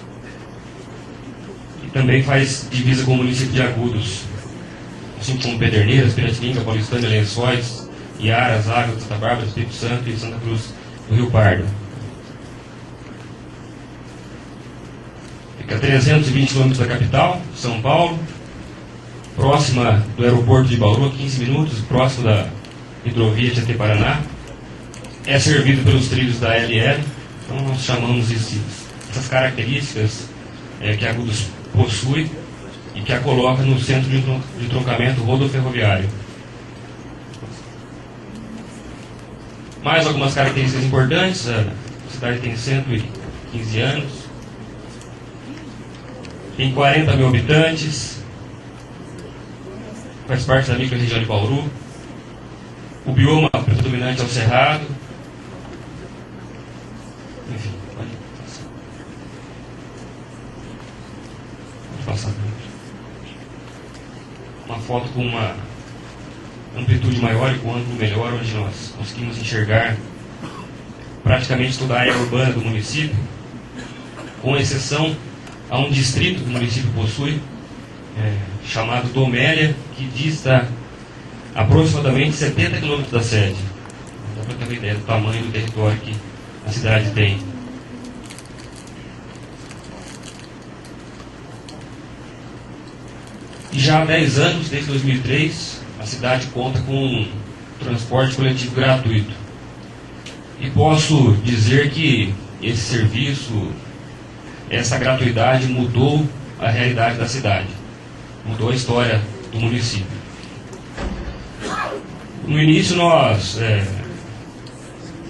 e também faz divisa com o município de Agudos. assim como Pederneiras, Piratininga, Paulistânia, Lençóis, Iaras, Águas, Santa Bárbara, Espírito Santo e Santa Cruz do Rio Pardo. Fica a 320 km da capital, São Paulo, próxima do aeroporto de Bauru, 15 minutos, próximo da hidrovia Tietê-Paraná. É servido pelos trilhos da LL, então nós chamamos essas características que a Agudos possui e que a coloca no centro de troncamento rodoferroviário. Mais algumas características importantes: a cidade tem 115 anos, tem 40 mil habitantes, faz parte da micro-região de Bauru. O bioma predominante é o cerrado. Enfim, pode passar. Uma foto com uma amplitude maior e com ângulo melhor, onde nós conseguimos enxergar praticamente toda a área urbana do município, com exceção a um distrito que o município possui, chamado Domélia, que dista aproximadamente 70 km da sede. Dá para ter uma ideia do tamanho do território que a cidade tem. E já há 10 anos, desde 2003, a cidade conta com transporte coletivo gratuito. E posso dizer que esse serviço, essa gratuidade mudou a realidade da cidade, mudou a história do município. No início nós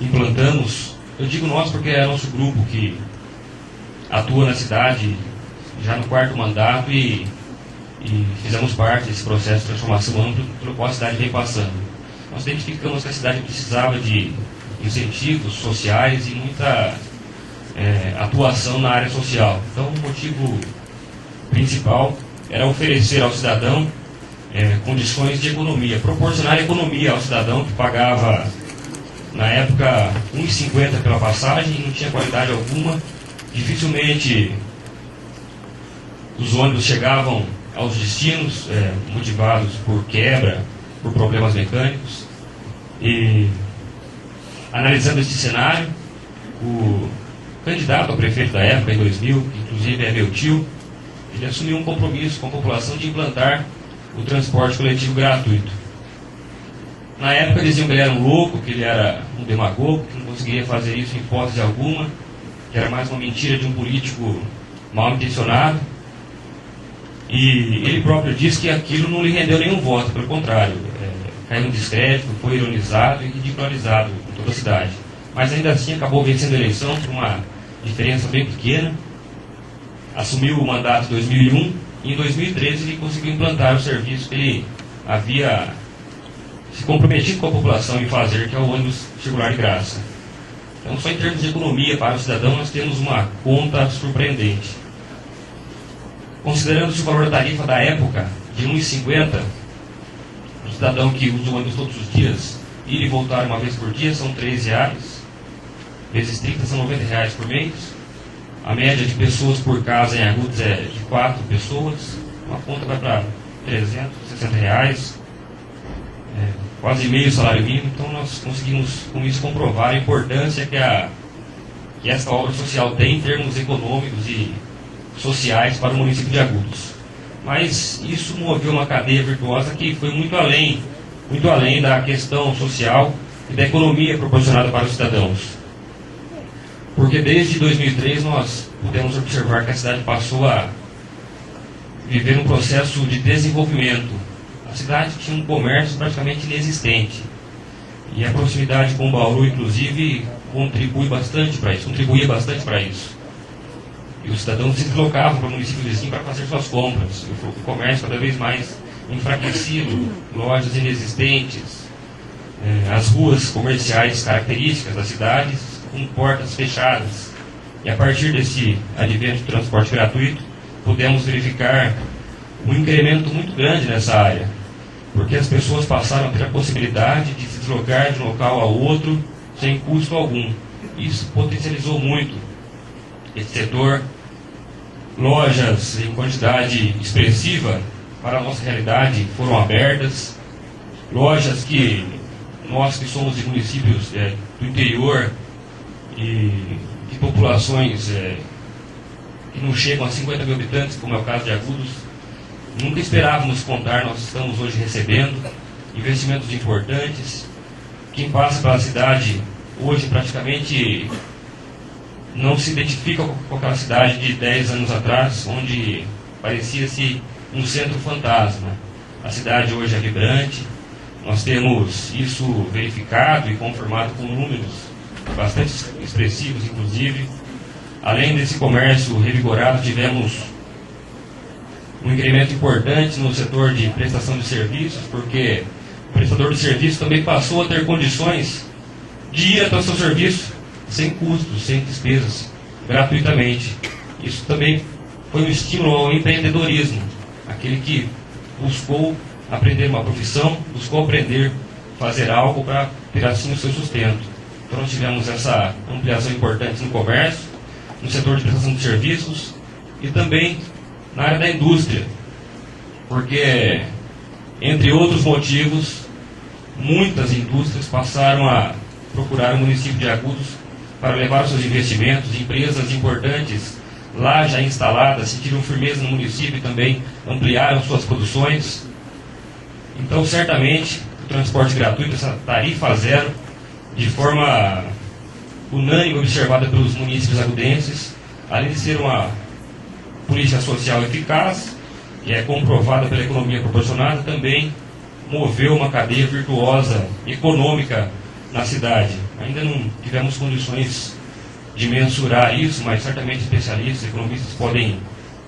implantamos, eu digo nós porque é nosso grupo que atua na cidade já no 4º mandato e fizemos parte desse processo de transformação ampla pelo qual a cidade vem passando. Nós identificamos que a cidade precisava de incentivos sociais e muita atuação na área social. Então o motivo principal era oferecer ao cidadão condições de economia, proporcionar economia ao cidadão que pagava, na época, R$ 1,50 pela passagem e não tinha qualidade alguma. Dificilmente os ônibus chegavam aos destinos, motivados por quebra, por problemas mecânicos. E, analisando este cenário, o candidato a prefeito da época, em 2000, que inclusive é meu tio, ele assumiu um compromisso com a população de implantar o transporte coletivo gratuito. Na época diziam que ele era um louco, que ele era um demagogo, que não conseguiria fazer isso em hipótese alguma, que era mais uma mentira de um político mal intencionado. E ele próprio disse que aquilo não lhe rendeu nenhum voto, pelo contrário, caiu no descrédito, foi ironizado e ridicularizado em toda a cidade. Mas ainda assim acabou vencendo a eleição por uma diferença bem pequena, assumiu o mandato em 2001 e em 2013 ele conseguiu implantar o serviço que ele havia se comprometido com a população em fazer, que é o ônibus circular de graça. Então, só em termos de economia para o cidadão, nós temos uma conta surpreendente. Considerando-se o valor da tarifa da época, de R$ 1,50, o cidadão que usa o ônibus todos os dias, ir e voltar uma vez por dia, são R$ 13,00, vezes 30 são R$ 90,00 por mês. A média de pessoas por casa em Agudos é de 4 pessoas, uma conta vai para R$ 360,00, quase meio salário mínimo. Então nós conseguimos com isso comprovar a importância que essa obra social tem em termos econômicos e sociais para o município de Agudos. Mas isso moveu uma cadeia virtuosa que foi muito além da questão social e da economia proporcionada para os cidadãos. Porque desde 2003 nós pudemos observar que a cidade passou a viver um processo de desenvolvimento. A cidade tinha um comércio praticamente inexistente. E a proximidade com Bauru, inclusive, contribuía bastante para isso. E os cidadãos se deslocavam para o município vizinho para fazer suas compras. O comércio cada vez mais enfraquecido, lojas inexistentes, as ruas comerciais características das cidades com portas fechadas. E a partir desse advento de transporte gratuito, pudemos verificar um incremento muito grande nessa área, porque as pessoas passaram a ter a possibilidade de se deslocar de um local a outro sem custo algum. Isso potencializou muito esse setor. Lojas em quantidade expressiva para a nossa realidade foram abertas, lojas que nós que somos de municípios do interior e de populações que não chegam a 50 mil habitantes, como é o caso de Agudos, nunca esperávamos contar. Nós estamos hoje recebendo investimentos importantes. Quem passa pela cidade hoje praticamente não se identifica com aquela cidade de 10 anos atrás, onde parecia-se um centro fantasma. A cidade hoje é vibrante, nós temos isso verificado e confirmado com números bastante expressivos, inclusive. Além desse comércio revigorado, tivemos um incremento importante no setor de prestação de serviços, porque o prestador de serviço também passou a ter condições de ir até o seu serviço sem custos, sem despesas, gratuitamente. Isso também foi um estímulo ao empreendedorismo, aquele que buscou aprender uma profissão, buscou aprender a fazer algo para ter assim o seu sustento. Então nós tivemos essa ampliação importante no comércio, no setor de prestação de serviços e também na área da indústria, porque, entre outros motivos, muitas indústrias passaram a procurar o município de Agudos para levar os seus investimentos. Empresas importantes lá já instaladas sentiram firmeza no município e também ampliaram suas produções. Então, certamente, o transporte gratuito, essa tarifa zero, de forma unânime observada pelos munícipes agudenses, além de ser uma política social eficaz, que é comprovada pela economia proporcionada, também moveu uma cadeia virtuosa econômica na cidade. Ainda não tivemos condições de mensurar isso, mas certamente especialistas, economistas podem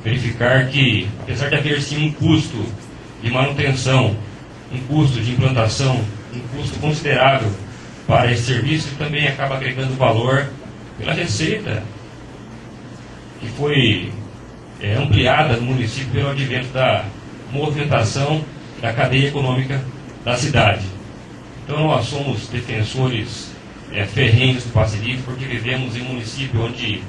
verificar que, apesar de haver sim um custo de manutenção, um custo de implantação, um custo considerável para esse serviço, também acaba agregando valor pela receita que foi ampliada no município pelo advento da movimentação da cadeia econômica da cidade. Então nós somos defensores ferrenhos do passe livre, porque vivemos em um município onde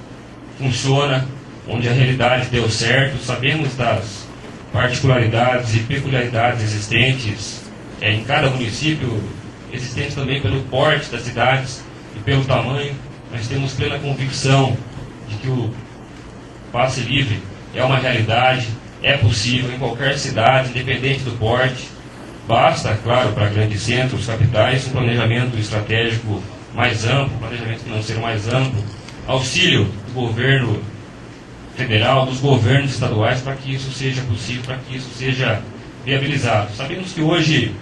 funciona, onde a realidade deu certo, sabemos das particularidades e peculiaridades existentes em cada município, existentes também pelo porte das cidades e pelo tamanho. Nós temos plena convicção de que o passe livre é uma realidade, é possível em qualquer cidade, independente do porte. Basta, claro, para grandes centros, capitais, um planejamento estratégico mais amplo, planejamento financeiro mais amplo, auxílio do governo federal, dos governos estaduais, para que isso seja possível, para que isso seja viabilizado. Sabemos que hoje,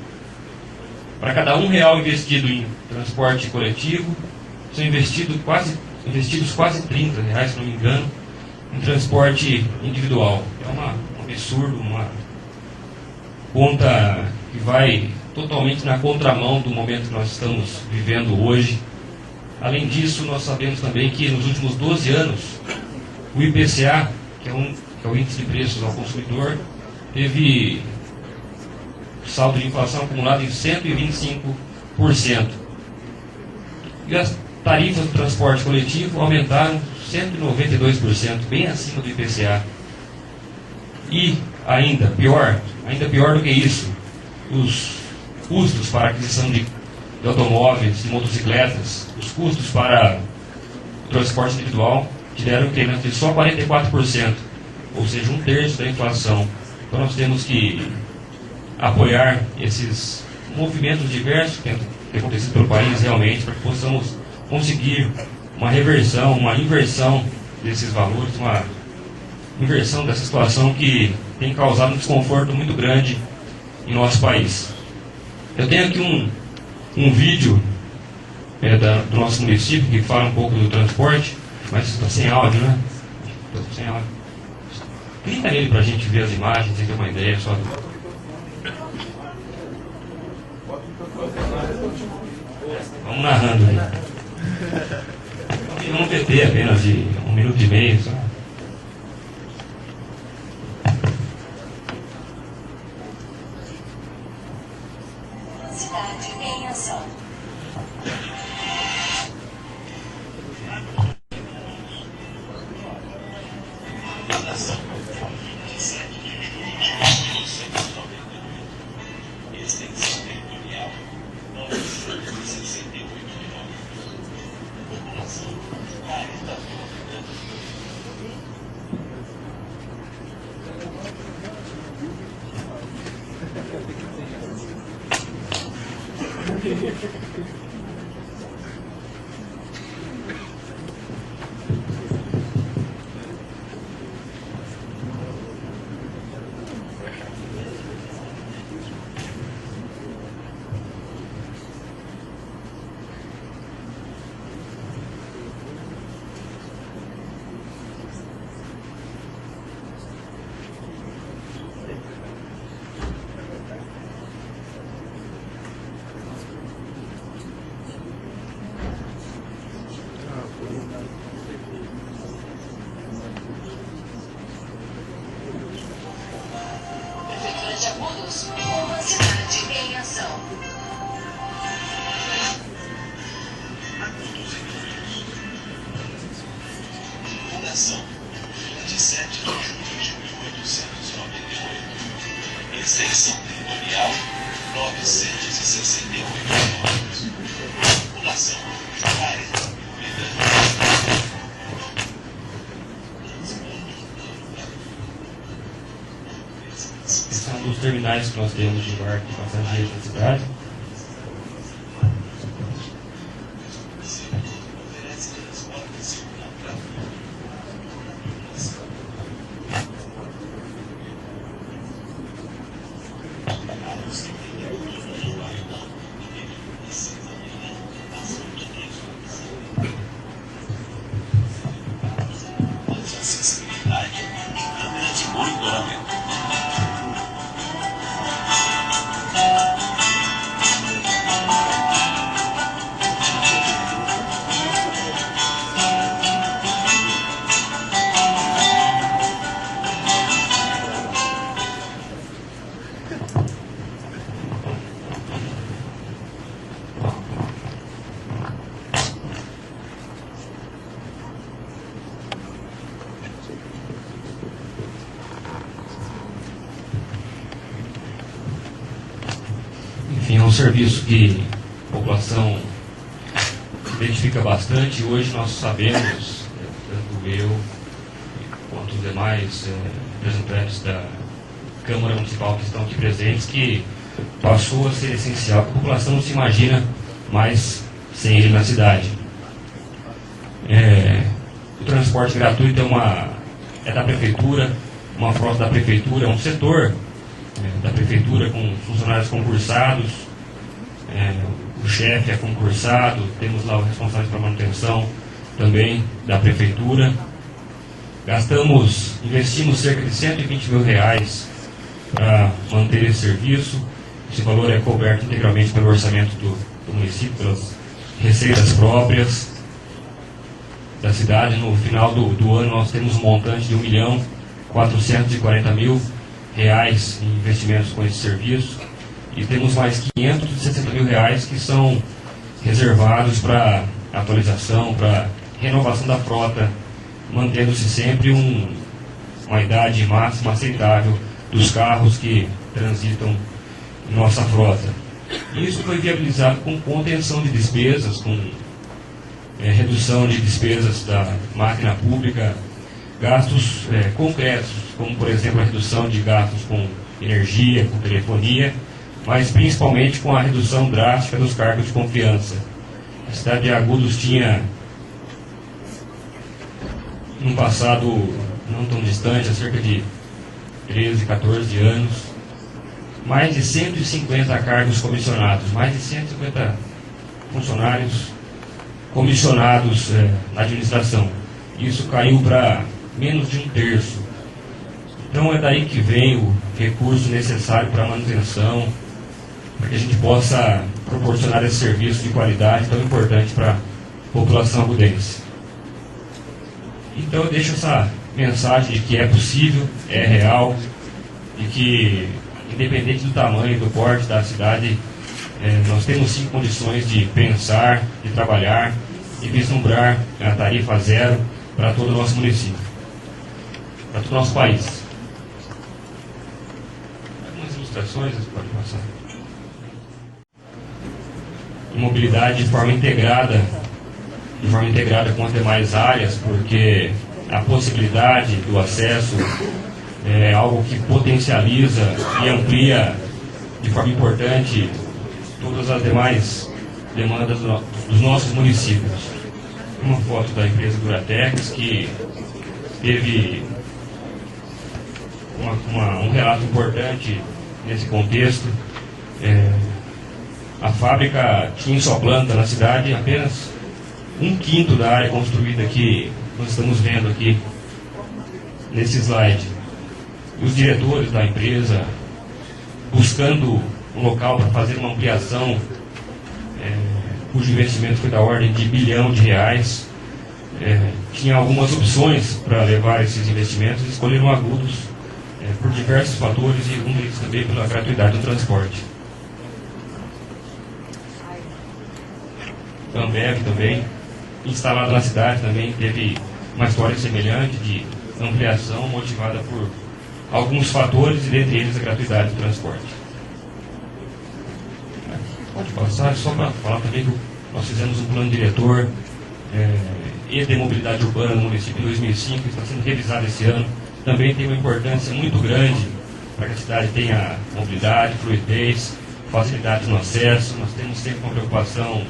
para cada R$1 investido em transporte coletivo, são investidos quase R$30, se não me engano, em transporte individual. É um absurdo, uma conta que vai totalmente na contramão do momento que nós estamos vivendo hoje. Além disso, nós sabemos também que nos últimos 12 anos, o IPCA, que é o Índice de Preços ao Consumidor, teve saldo de inflação acumulado em 125%. E as tarifas do transporte coletivo aumentaram 192%, bem acima do IPCA. E ainda pior do que isso, os custos para aquisição de automóveis, de motocicletas, os custos para o transporte individual tiveram um incremento de só 44%, ou seja, 1/3 da inflação. Então nós temos que apoiar esses movimentos diversos que têm acontecido pelo país realmente, para que possamos conseguir uma reversão, uma inversão desses valores, uma inversão dessa situação que tem causado um desconforto muito grande em nosso país. Eu tenho aqui um vídeo do nosso município que fala um pouco do transporte, mas está sem áudio, né? Está sem áudio. Clica nele para a gente ver as imagens e ter uma ideia só do... Vamos narrando aí. Um VT apenas de 1 minuto e meio só. Cidade em ação. Prefeitura de Agudos, uma cidade em ação. Fundação 27 de julho de 1898. Extensão territorial 968 quilômetros. População 40 mil habitantes. Esse é um dos terminais que nós temos de embarque de passageiros na cidade. Acessibilidade e câmera de monitoramento. Enfim, é um serviço que a população se identifica bastante. Hoje nós sabemos, tanto eu quanto os demais representantes da Câmara Municipal que estão aqui presentes, que passou a ser essencial, que a população não se imagina mais sem ele na cidade. O transporte gratuito é da Prefeitura, uma frota da Prefeitura, é um setor da Prefeitura com funcionários concursados, o chefe é concursado, temos lá o responsável pela manutenção também da Prefeitura. Investimos cerca de R$120 mil para manter esse serviço. Esse valor é coberto integralmente pelo orçamento do município, pelas receitas próprias da cidade. No final do ano nós temos um montante de R$1.440.000 em investimentos com esse serviço, e temos mais R$560.000 que são reservados para atualização, para renovação da frota, mantendo-se sempre uma idade máxima aceitável dos carros que transitam em nossa frota. Isso foi viabilizado com contenção de despesas, com redução de despesas da máquina pública, gastos concretos, como por exemplo a redução de gastos com energia, com telefonia, mas principalmente com a redução drástica dos cargos de confiança. A cidade de Agudos tinha, num passado não tão distante, há cerca de 13, 14 anos, mais de 150 cargos comissionados, mais de 150 funcionários comissionados na administração. Isso caiu para menos de 1/3. Então é daí que vem o recurso necessário para a manutenção, para que a gente possa proporcionar esse serviço de qualidade tão importante para a população agudense. Então eu deixo essa mensagem de que é possível, é real, e que, independente do tamanho, do porte da cidade, nós temos sim condições de pensar, de trabalhar e vislumbrar a tarifa zero para todo o nosso município, para todo o nosso país. Algumas ilustrações, pode passar. Mobilidade de forma integrada com as demais áreas, porque a possibilidade do acesso é algo que potencializa e amplia de forma importante todas as demais demandas dos nossos municípios. Uma foto da empresa Duratex, que teve um relato importante nesse contexto. A fábrica tinha em sua planta na cidade apenas 1/5 da área construída que nós estamos vendo aqui nesse slide. Os diretores da empresa buscando um local para fazer uma ampliação, cujo investimento foi da ordem de R$1 bilhão. Tinha algumas opções para levar esses investimentos e escolheram Agudos por diversos fatores, e um deles também pela gratuidade do transporte. Ambev também, instalada na cidade, também teve uma história semelhante de ampliação motivada por alguns fatores, e dentre eles a gratuidade do transporte. Pode passar, só para falar também que nós fizemos um plano diretor e de mobilidade urbana no município em 2005, que está sendo revisado esse ano. Também tem uma importância muito grande para que a cidade tenha mobilidade, fluidez, facilidade no acesso. Nós temos sempre uma preocupação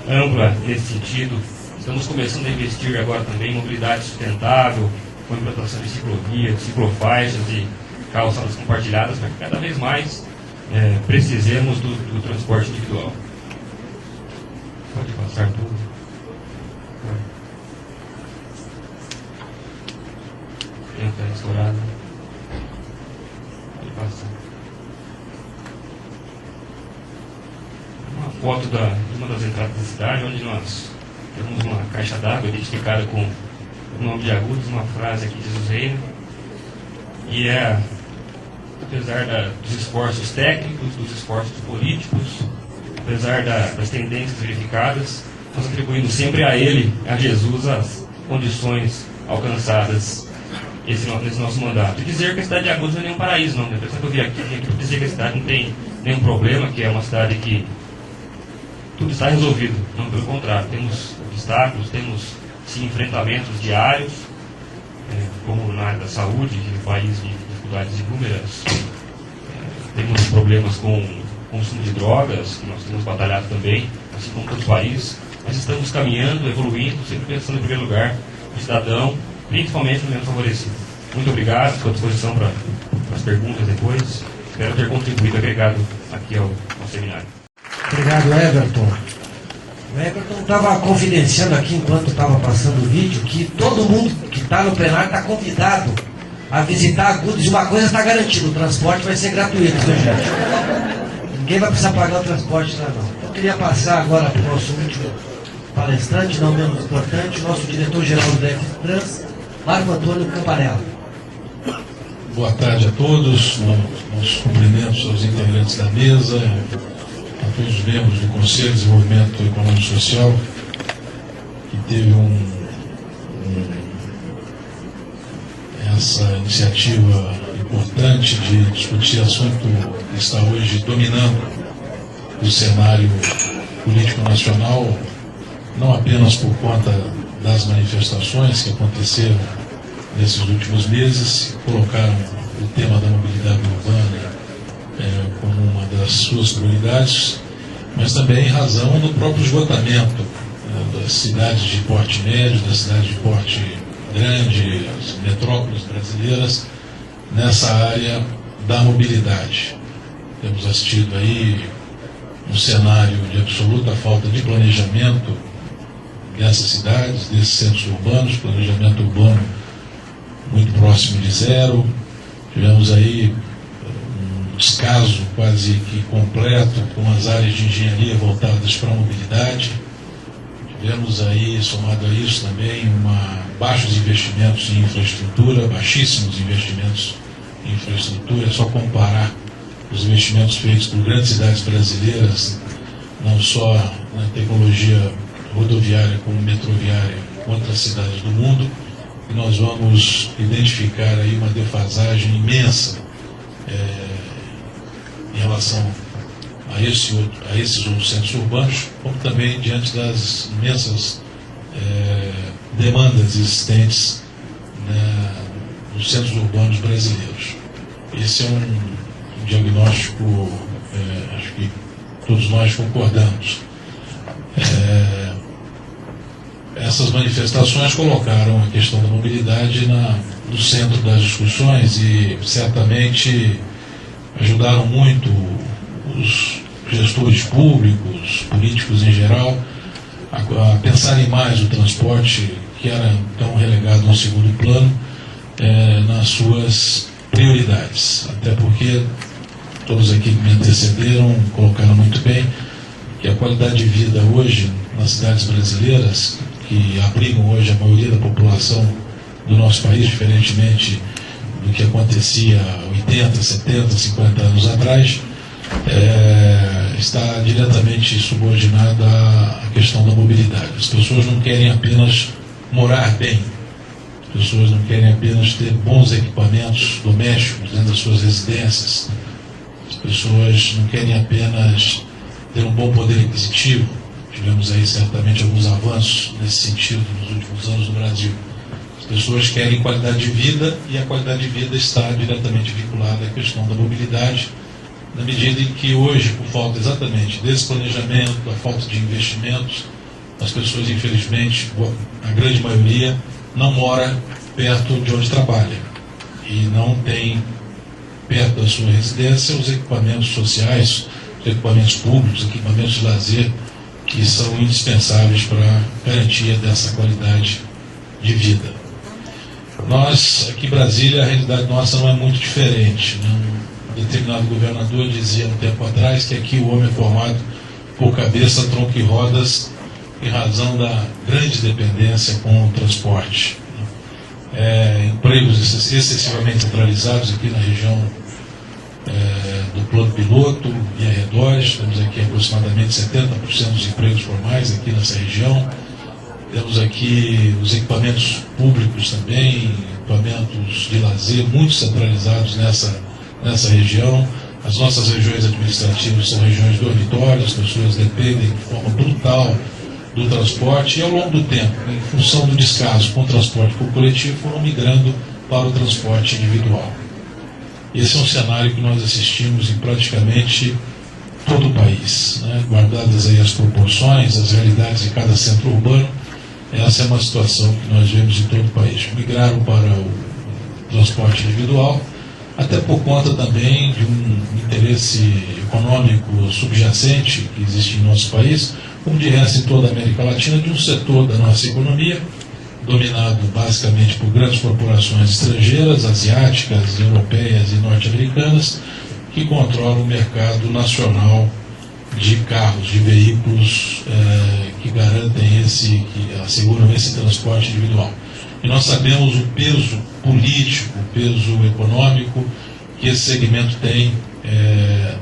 ampla nesse sentido. Estamos começando a investir agora também em mobilidade sustentável, com a implantação de ciclovias, ciclofaixas e calçadas compartilhadas, para que cada vez mais precisemos do transporte individual. Pode passar tudo. Está restaurado. Pode passar. Uma foto de uma das entradas da cidade, onde nós temos uma caixa d'água identificada com o nome de Agudos, uma frase aqui de Jesus Reino. E apesar dos esforços técnicos, dos esforços políticos, apesar das tendências verificadas, nós atribuímos sempre a ele, a Jesus, as condições alcançadas nesse nosso mandato. E dizer que a cidade de Agudos não é nenhum paraíso, não. A impressão que eu vi aqui para dizer que a cidade não tem nenhum problema, que é uma cidade que tudo está resolvido. Não, pelo contrário, temos obstáculos, temos sim enfrentamentos diários, como na área da saúde, que é um país de dificuldades inúmeras. Temos problemas com o consumo de drogas, que nós temos batalhado também, assim como todos os países. Mas estamos caminhando, evoluindo, sempre pensando em primeiro lugar o cidadão, principalmente no menos favorecido. Muito obrigado, estou à disposição para as perguntas depois. Espero ter contribuído, agregado aqui ao seminário. Obrigado, Everton. O Everton estava confidenciando aqui, enquanto estava passando o vídeo, que todo mundo que está no plenário está convidado a visitar Agudos, e uma coisa está garantida: o transporte vai ser gratuito, viu, gente? Ninguém vai precisar pagar o transporte lá, não. Eu queria passar agora para o nosso último palestrante, não menos importante, o nosso diretor-geral do DFTrans, Marco Antônio Campanella. Boa tarde a todos, nossos cumprimentos aos integrantes da mesa, a todos os membros do Conselho de Desenvolvimento Econômico e Social, que teve essa iniciativa importante de discutir assunto que está hoje dominando o cenário político nacional, não apenas por conta das manifestações que aconteceram nesses últimos meses, que colocaram o tema da mobilidade urbana como uma das suas prioridades, mas também em razão do próprio esgotamento das cidades de porte médio, das cidades de porte grande, as metrópoles brasileiras, nessa área da mobilidade. Temos assistido aí um cenário de absoluta falta de planejamento dessas cidades, desses centros urbanos, planejamento urbano muito próximo de zero. Tivemos aí um descaso quase que completo com as áreas de engenharia voltadas para a mobilidade. Tivemos aí, somado a isso também, baixos investimentos em infraestrutura, baixíssimos investimentos em infraestrutura. É só comparar os investimentos feitos por grandes cidades brasileiras, não só na tecnologia rodoviária como metroviária, com outras cidades do mundo, e nós vamos identificar aí uma defasagem imensa em relação a esses outros centros urbanos, como também diante das imensas demandas existentes nos centros urbanos brasileiros. Esse é um diagnóstico, acho que todos nós concordamos. Essas manifestações colocaram a questão da mobilidade no centro das discussões e certamente ajudaram muito os gestores públicos, políticos em geral, a pensarem mais o transporte, que era tão relegado ao segundo plano, nas suas prioridades. Até porque todos aqui que me antecederam colocaram muito bem que a qualidade de vida hoje nas cidades brasileiras, que abrigam hoje a maioria da população do nosso país, diferentemente do que acontecia 80, 70, 50 anos atrás, está diretamente subordinada à questão da mobilidade. As pessoas não querem apenas morar bem, as pessoas não querem apenas ter bons equipamentos domésticos dentro das suas residências, as pessoas não querem apenas ter um bom poder aquisitivo. Tivemos aí certamente alguns avanços nesse sentido nos últimos anos no Brasil. As pessoas querem qualidade de vida e a qualidade de vida está diretamente vinculada à questão da mobilidade, na medida em que hoje, por falta exatamente desse planejamento, da falta de investimentos, as pessoas, infelizmente, a grande maioria, não mora perto de onde trabalha e não tem perto da sua residência os equipamentos sociais, os equipamentos públicos, equipamentos de lazer, que são indispensáveis para a garantia dessa qualidade de vida. Nós, aqui em Brasília, a realidade nossa não é muito diferente. Um determinado governador dizia um tempo atrás que aqui o homem é formado por cabeça, tronco e rodas, em razão da grande dependência com o transporte. Empregos excessivamente centralizados aqui na região do plano piloto e arredores. Temos aqui aproximadamente 70% dos empregos formais aqui nessa região. Temos aqui os equipamentos públicos também, equipamentos de lazer muito centralizados nessa região. As nossas regiões administrativas são regiões dormitórias, as pessoas dependem de forma brutal do transporte e, ao longo do tempo, em função do descaso com o transporte por coletivo, foram migrando para o transporte individual. Esse é um cenário que nós assistimos em praticamente todo o país, né? Guardadas aí as proporções, as realidades de cada centro urbano, essa é uma situação que nós vemos em todo o país. Migraram para o transporte individual, até por conta também de um interesse econômico subjacente que existe em nosso país, como de resto em toda a América Latina, de um setor da nossa economia, dominado basicamente por grandes corporações estrangeiras, asiáticas, europeias e norte-americanas, que controlam o mercado nacional de carros, de veículos que garantem que asseguram esse transporte individual. E nós sabemos o peso político, o peso econômico que esse segmento tem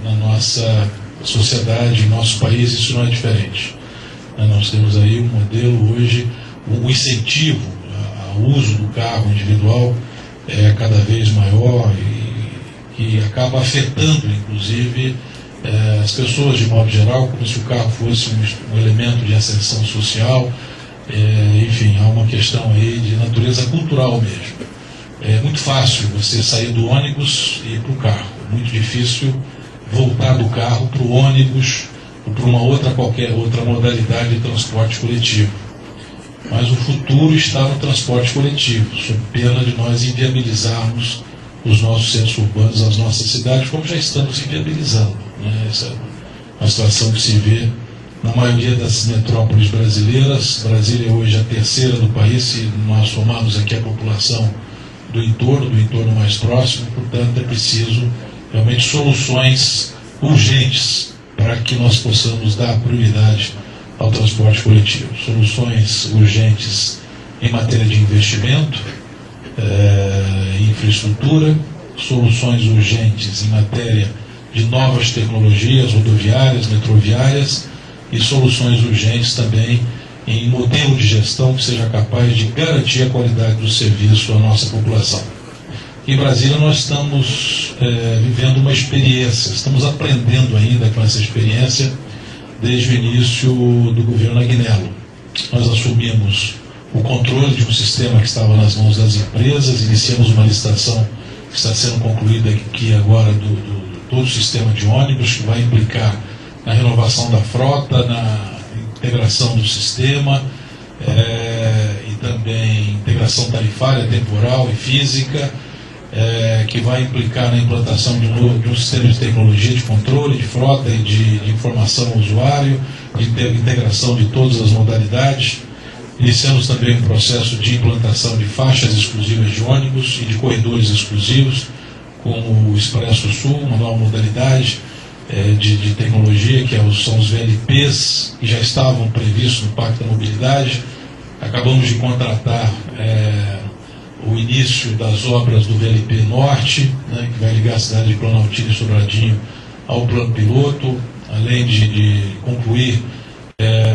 na nossa sociedade, em nosso país. Isso não é diferente. Nós temos aí um modelo hoje, o incentivo ao uso do carro individual é cada vez maior e que acaba afetando, inclusive, as pessoas de modo geral, como se o carro fosse um elemento de ascensão social. Enfim, há uma questão aí de natureza cultural mesmo. É muito fácil você sair do ônibus e ir para o carro. É muito difícil voltar do carro para o ônibus ou para qualquer outra modalidade de transporte coletivo. Mas o futuro está no transporte coletivo, sob pena de nós inviabilizarmos os nossos centros urbanos, as nossas cidades, como já estamos inviabilizando, né? Essa é uma situação que se vê na maioria das metrópoles brasileiras. Brasília é hoje a terceira do país, se nós somarmos aqui a população do entorno mais próximo. Portanto, é preciso realmente soluções urgentes para que nós possamos dar prioridade ao transporte coletivo. Soluções urgentes em matéria de investimento, infraestrutura, soluções urgentes em matéria de novas tecnologias rodoviárias, metroviárias, e soluções urgentes também em modelo de gestão que seja capaz de garantir a qualidade do serviço à nossa população. Em Brasília nós estamos vivendo uma experiência, estamos aprendendo ainda com essa experiência desde o início do governo Agnello. Nós assumimos o controle de um sistema que estava nas mãos das empresas, iniciamos uma licitação que está sendo concluída aqui agora do todo o sistema de ônibus, que vai implicar na renovação da frota, na integração do sistema, e também integração tarifária, temporal e física, que vai implicar na implantação de um sistema de tecnologia de controle de frota e de informação ao usuário, de integração de todas as modalidades. Iniciamos também um processo de implantação de faixas exclusivas de ônibus e de corredores exclusivos, como o Expresso Sul, uma nova modalidade de tecnologia, que são os VLPs, que já estavam previstos no Pacto da Mobilidade. Acabamos de contratar o início das obras do VLP Norte, né, que vai ligar a cidade de Planaltina e Sobradinho ao plano piloto, além de concluir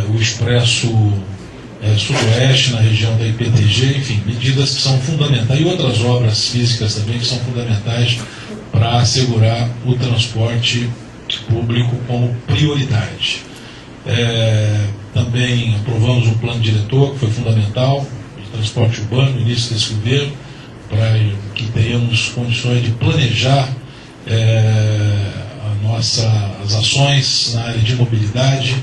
o Expresso Sudoeste na região da IPTG, enfim, medidas que são fundamentais, e outras obras físicas também que são fundamentais para assegurar o transporte público como prioridade. Também aprovamos um plano diretor que foi fundamental de transporte urbano no início desse governo, para que tenhamos condições de planejar as ações na área de mobilidade,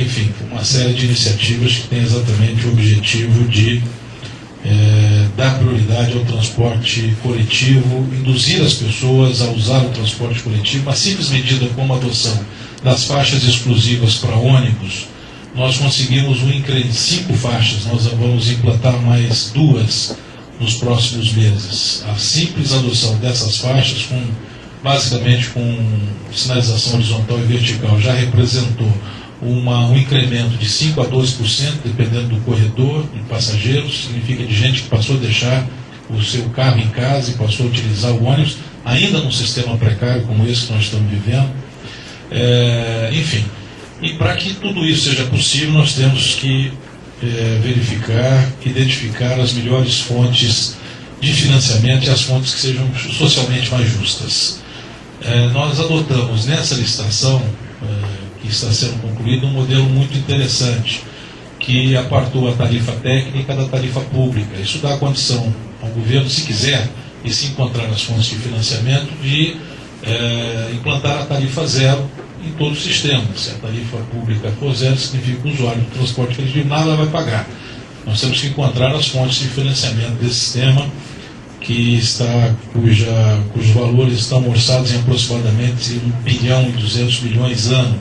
enfim, uma série de iniciativas que tem exatamente o objetivo de dar prioridade ao transporte coletivo, induzir as pessoas a usar o transporte coletivo. Uma simples medida como a adoção das faixas exclusivas para ônibus, nós conseguimos 5 faixas, nós vamos implantar mais 2 nos próximos meses. A simples adoção dessas faixas, basicamente com sinalização horizontal e vertical, já representou um incremento de 5% a 12%, dependendo do corredor de passageiros. Significa de gente que passou a deixar o seu carro em casa e passou a utilizar o ônibus, ainda num sistema precário como esse que nós estamos vivendo. Enfim, e para que tudo isso seja possível, nós temos que verificar, identificar as melhores fontes de financiamento e as fontes que sejam socialmente mais justas. Nós adotamos nessa licitação, que está sendo concluída, um modelo muito interessante, que apartou a tarifa técnica da tarifa pública. Isso dá condição ao governo, se quiser, e se encontrar as fontes de financiamento, de implantar a tarifa zero em todo o sistema. Se a tarifa pública for zero, significa que o usuário do transporte coletivo nada vai pagar. Nós temos que encontrar as fontes de financiamento desse sistema, cujos valores estão orçados em aproximadamente 1 bilhão e 200 milhões ano,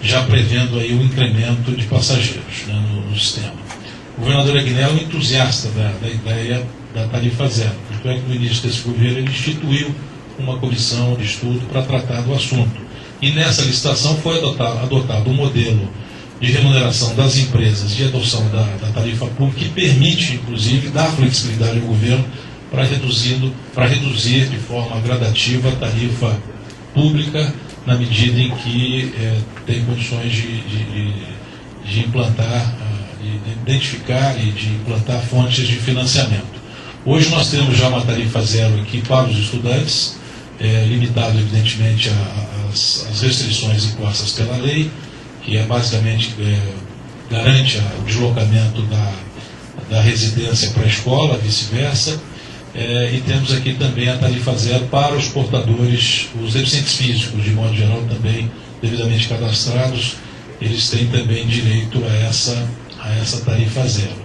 já prevendo aí o incremento de passageiros, né, no sistema. O governador Aguinaldo é um entusiasta da ideia da tarifa zero. Tanto é que no início desse governo ele instituiu uma comissão de estudo para tratar do assunto. E nessa licitação foi adotado um modelo de remuneração das empresas de adoção da tarifa pública, que permite, inclusive, dar flexibilidade ao governo para reduzir de forma gradativa a tarifa pública, na medida em que tem condições de implantar, de identificar e de implantar fontes de financiamento. Hoje nós temos já uma tarifa zero aqui para os estudantes, limitado evidentemente às restrições impostas pela lei, que basicamente garante o deslocamento da residência para a escola, vice-versa. E temos aqui também a tarifa zero para os portadores, os deficientes físicos, de modo geral, também devidamente cadastrados, eles têm também direito a essa tarifa zero.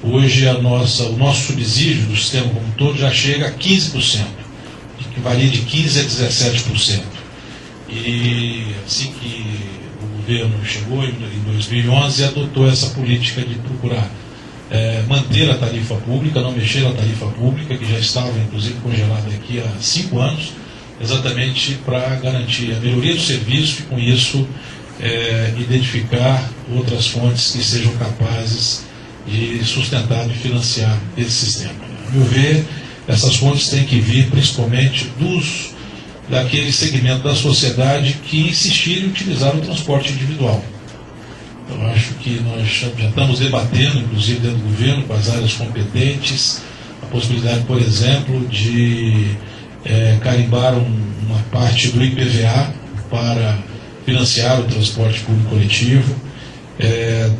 Hoje o nosso subsídio do sistema como um todo já chega a 15%, que varia de 15% a 17%. E assim que o governo chegou em 2011, adotou essa política de procurar manter a tarifa pública, não mexer na tarifa pública, que já estava inclusive congelada aqui há 5 anos, exatamente para garantir a melhoria do serviço e, com isso, identificar outras fontes que sejam capazes de sustentar e financiar esse sistema. A meu ver, essas fontes têm que vir principalmente daquele segmento da sociedade que insistir em utilizar o transporte individual. Eu acho que nós já estamos debatendo, inclusive dentro do governo, com as áreas competentes, a possibilidade, por exemplo, de carimbar uma parte do IPVA para financiar o transporte público coletivo.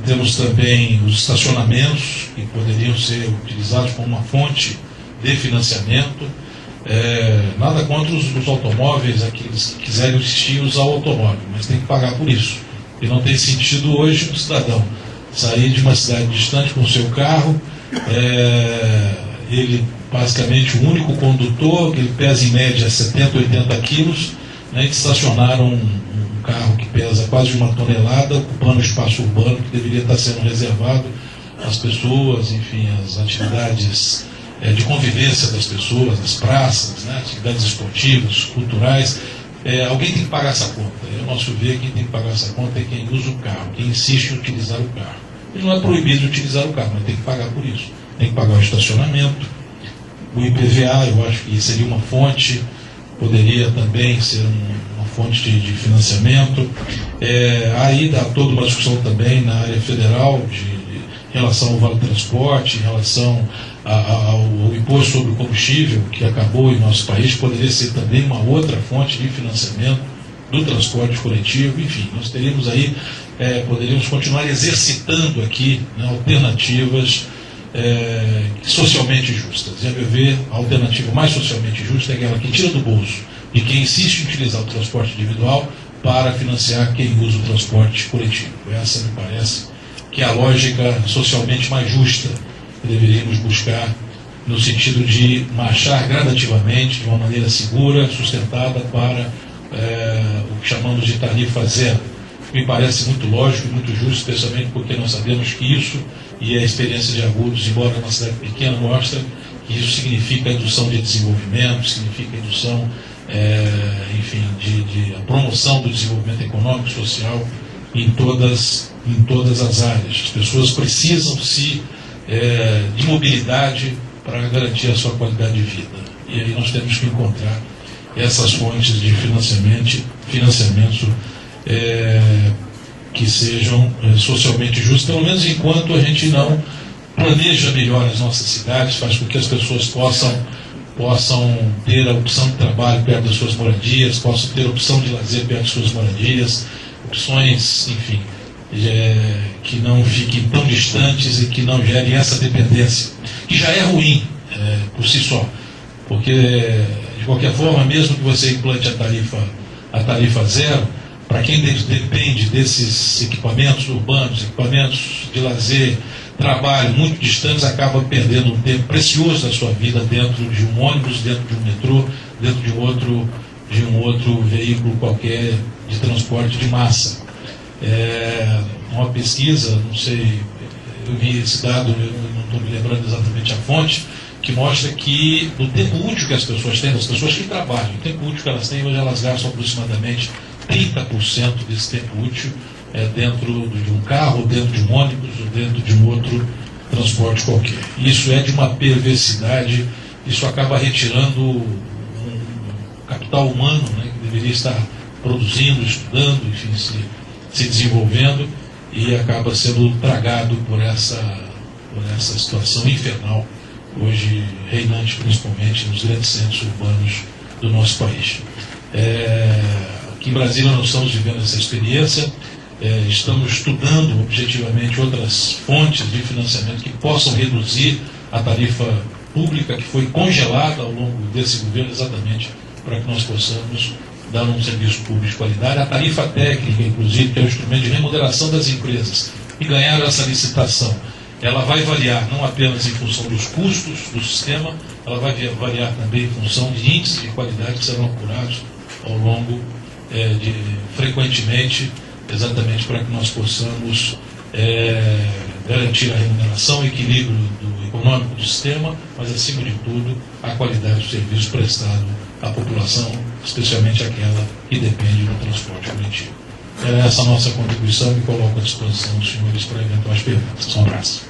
Temos também os estacionamentos, que poderiam ser utilizados como uma fonte de financiamento. Nada contra os automóveis, aqueles que quiserem insistir usar o automóvel, mas tem que pagar por isso. E não tem sentido hoje um cidadão sair de uma cidade distante com o seu carro, ele basicamente o único condutor, que ele pesa em média 70, 80 quilos, né, que estacionaram um carro que pesa quase 1 tonelada, ocupando o espaço urbano que deveria estar sendo reservado às pessoas, enfim, às atividades de convivência das pessoas, as praças, né, atividades esportivas, culturais. Alguém tem que pagar essa conta. Eu nosso ver, quem tem que pagar essa conta é quem usa o carro, quem insiste em utilizar o carro. Ele não é proibido de utilizar o carro, mas tem que pagar por isso. Tem que pagar o estacionamento, o IPVA, eu acho que seria uma fonte, poderia também ser uma fonte de financiamento. Aí dá toda uma discussão também na área federal, em relação ao Vale Transporte, em relação ao imposto sobre o combustível, que acabou em nosso país, poderia ser também uma outra fonte de financiamento do transporte coletivo. Enfim, nós teríamos aí, poderíamos continuar exercitando aqui, né, alternativas socialmente justas. E a meu ver, a alternativa mais socialmente justa é aquela que tira do bolso de quem insiste em utilizar o transporte individual para financiar quem usa o transporte coletivo. Essa me parece que é a lógica socialmente mais justa que deveríamos buscar, no sentido de marchar gradativamente, de uma maneira segura, sustentada, para o que chamamos de tarifa zero. Me parece muito lógico e muito justo, especialmente porque nós sabemos que isso, e a experiência de Agudos, embora uma cidade pequena, mostra que isso significa a indução de desenvolvimento, significa a indução, enfim, de a promoção do desenvolvimento econômico, social, em todas as áreas. As pessoas precisam de mobilidade para garantir a sua qualidade de vida. E aí nós temos que encontrar essas fontes de financiamento que sejam socialmente justas, pelo menos enquanto a gente não planeja melhor as nossas cidades, faz com que as pessoas possam ter a opção de trabalho perto das suas moradias, possam ter a opção de lazer perto das suas moradias, opções, enfim, que não fiquem tão distantes e que não gerem essa dependência, que já é ruim por si só, porque de qualquer forma, mesmo que você implante a tarifa zero, para quem depende desses equipamentos urbanos, equipamentos de lazer, trabalho muito distantes, acaba perdendo um tempo precioso da sua vida dentro de um ônibus, dentro de um metrô, dentro de um outro veículo qualquer de transporte de massa. Uma pesquisa, não sei, eu vi esse dado, eu não estou me lembrando exatamente a fonte, que mostra que do tempo útil que as pessoas têm, das pessoas que trabalham, o tempo útil que elas têm, hoje elas gastam aproximadamente 30% desse tempo útil dentro de um carro, dentro de um ônibus, ou dentro de um outro transporte qualquer. Isso é de uma perversidade, isso acaba retirando um capital humano, né, que deveria estar produzindo, estudando, enfim, se desenvolvendo, e acaba sendo tragado por essa situação infernal, hoje reinante principalmente nos grandes centros urbanos do nosso país. Aqui em Brasília nós estamos vivendo essa experiência, estamos estudando objetivamente outras fontes de financiamento que possam reduzir a tarifa pública, que foi congelada ao longo desse governo, exatamente para que nós possamos dar um serviço público de qualidade. A tarifa técnica, inclusive, que é o instrumento de remuneração das empresas, e ganhar essa licitação, ela vai variar não apenas em função dos custos do sistema, ela vai variar também em função de índices de qualidade que serão apurados ao longo frequentemente, exatamente para que nós possamos garantir a remuneração, o equilíbrio econômico do sistema, mas, acima de tudo, a qualidade do serviço prestado à população, especialmente aquela que depende do transporte coletivo. Essa é a nossa contribuição e coloco à disposição dos senhores para eventuais perguntas. Um abraço.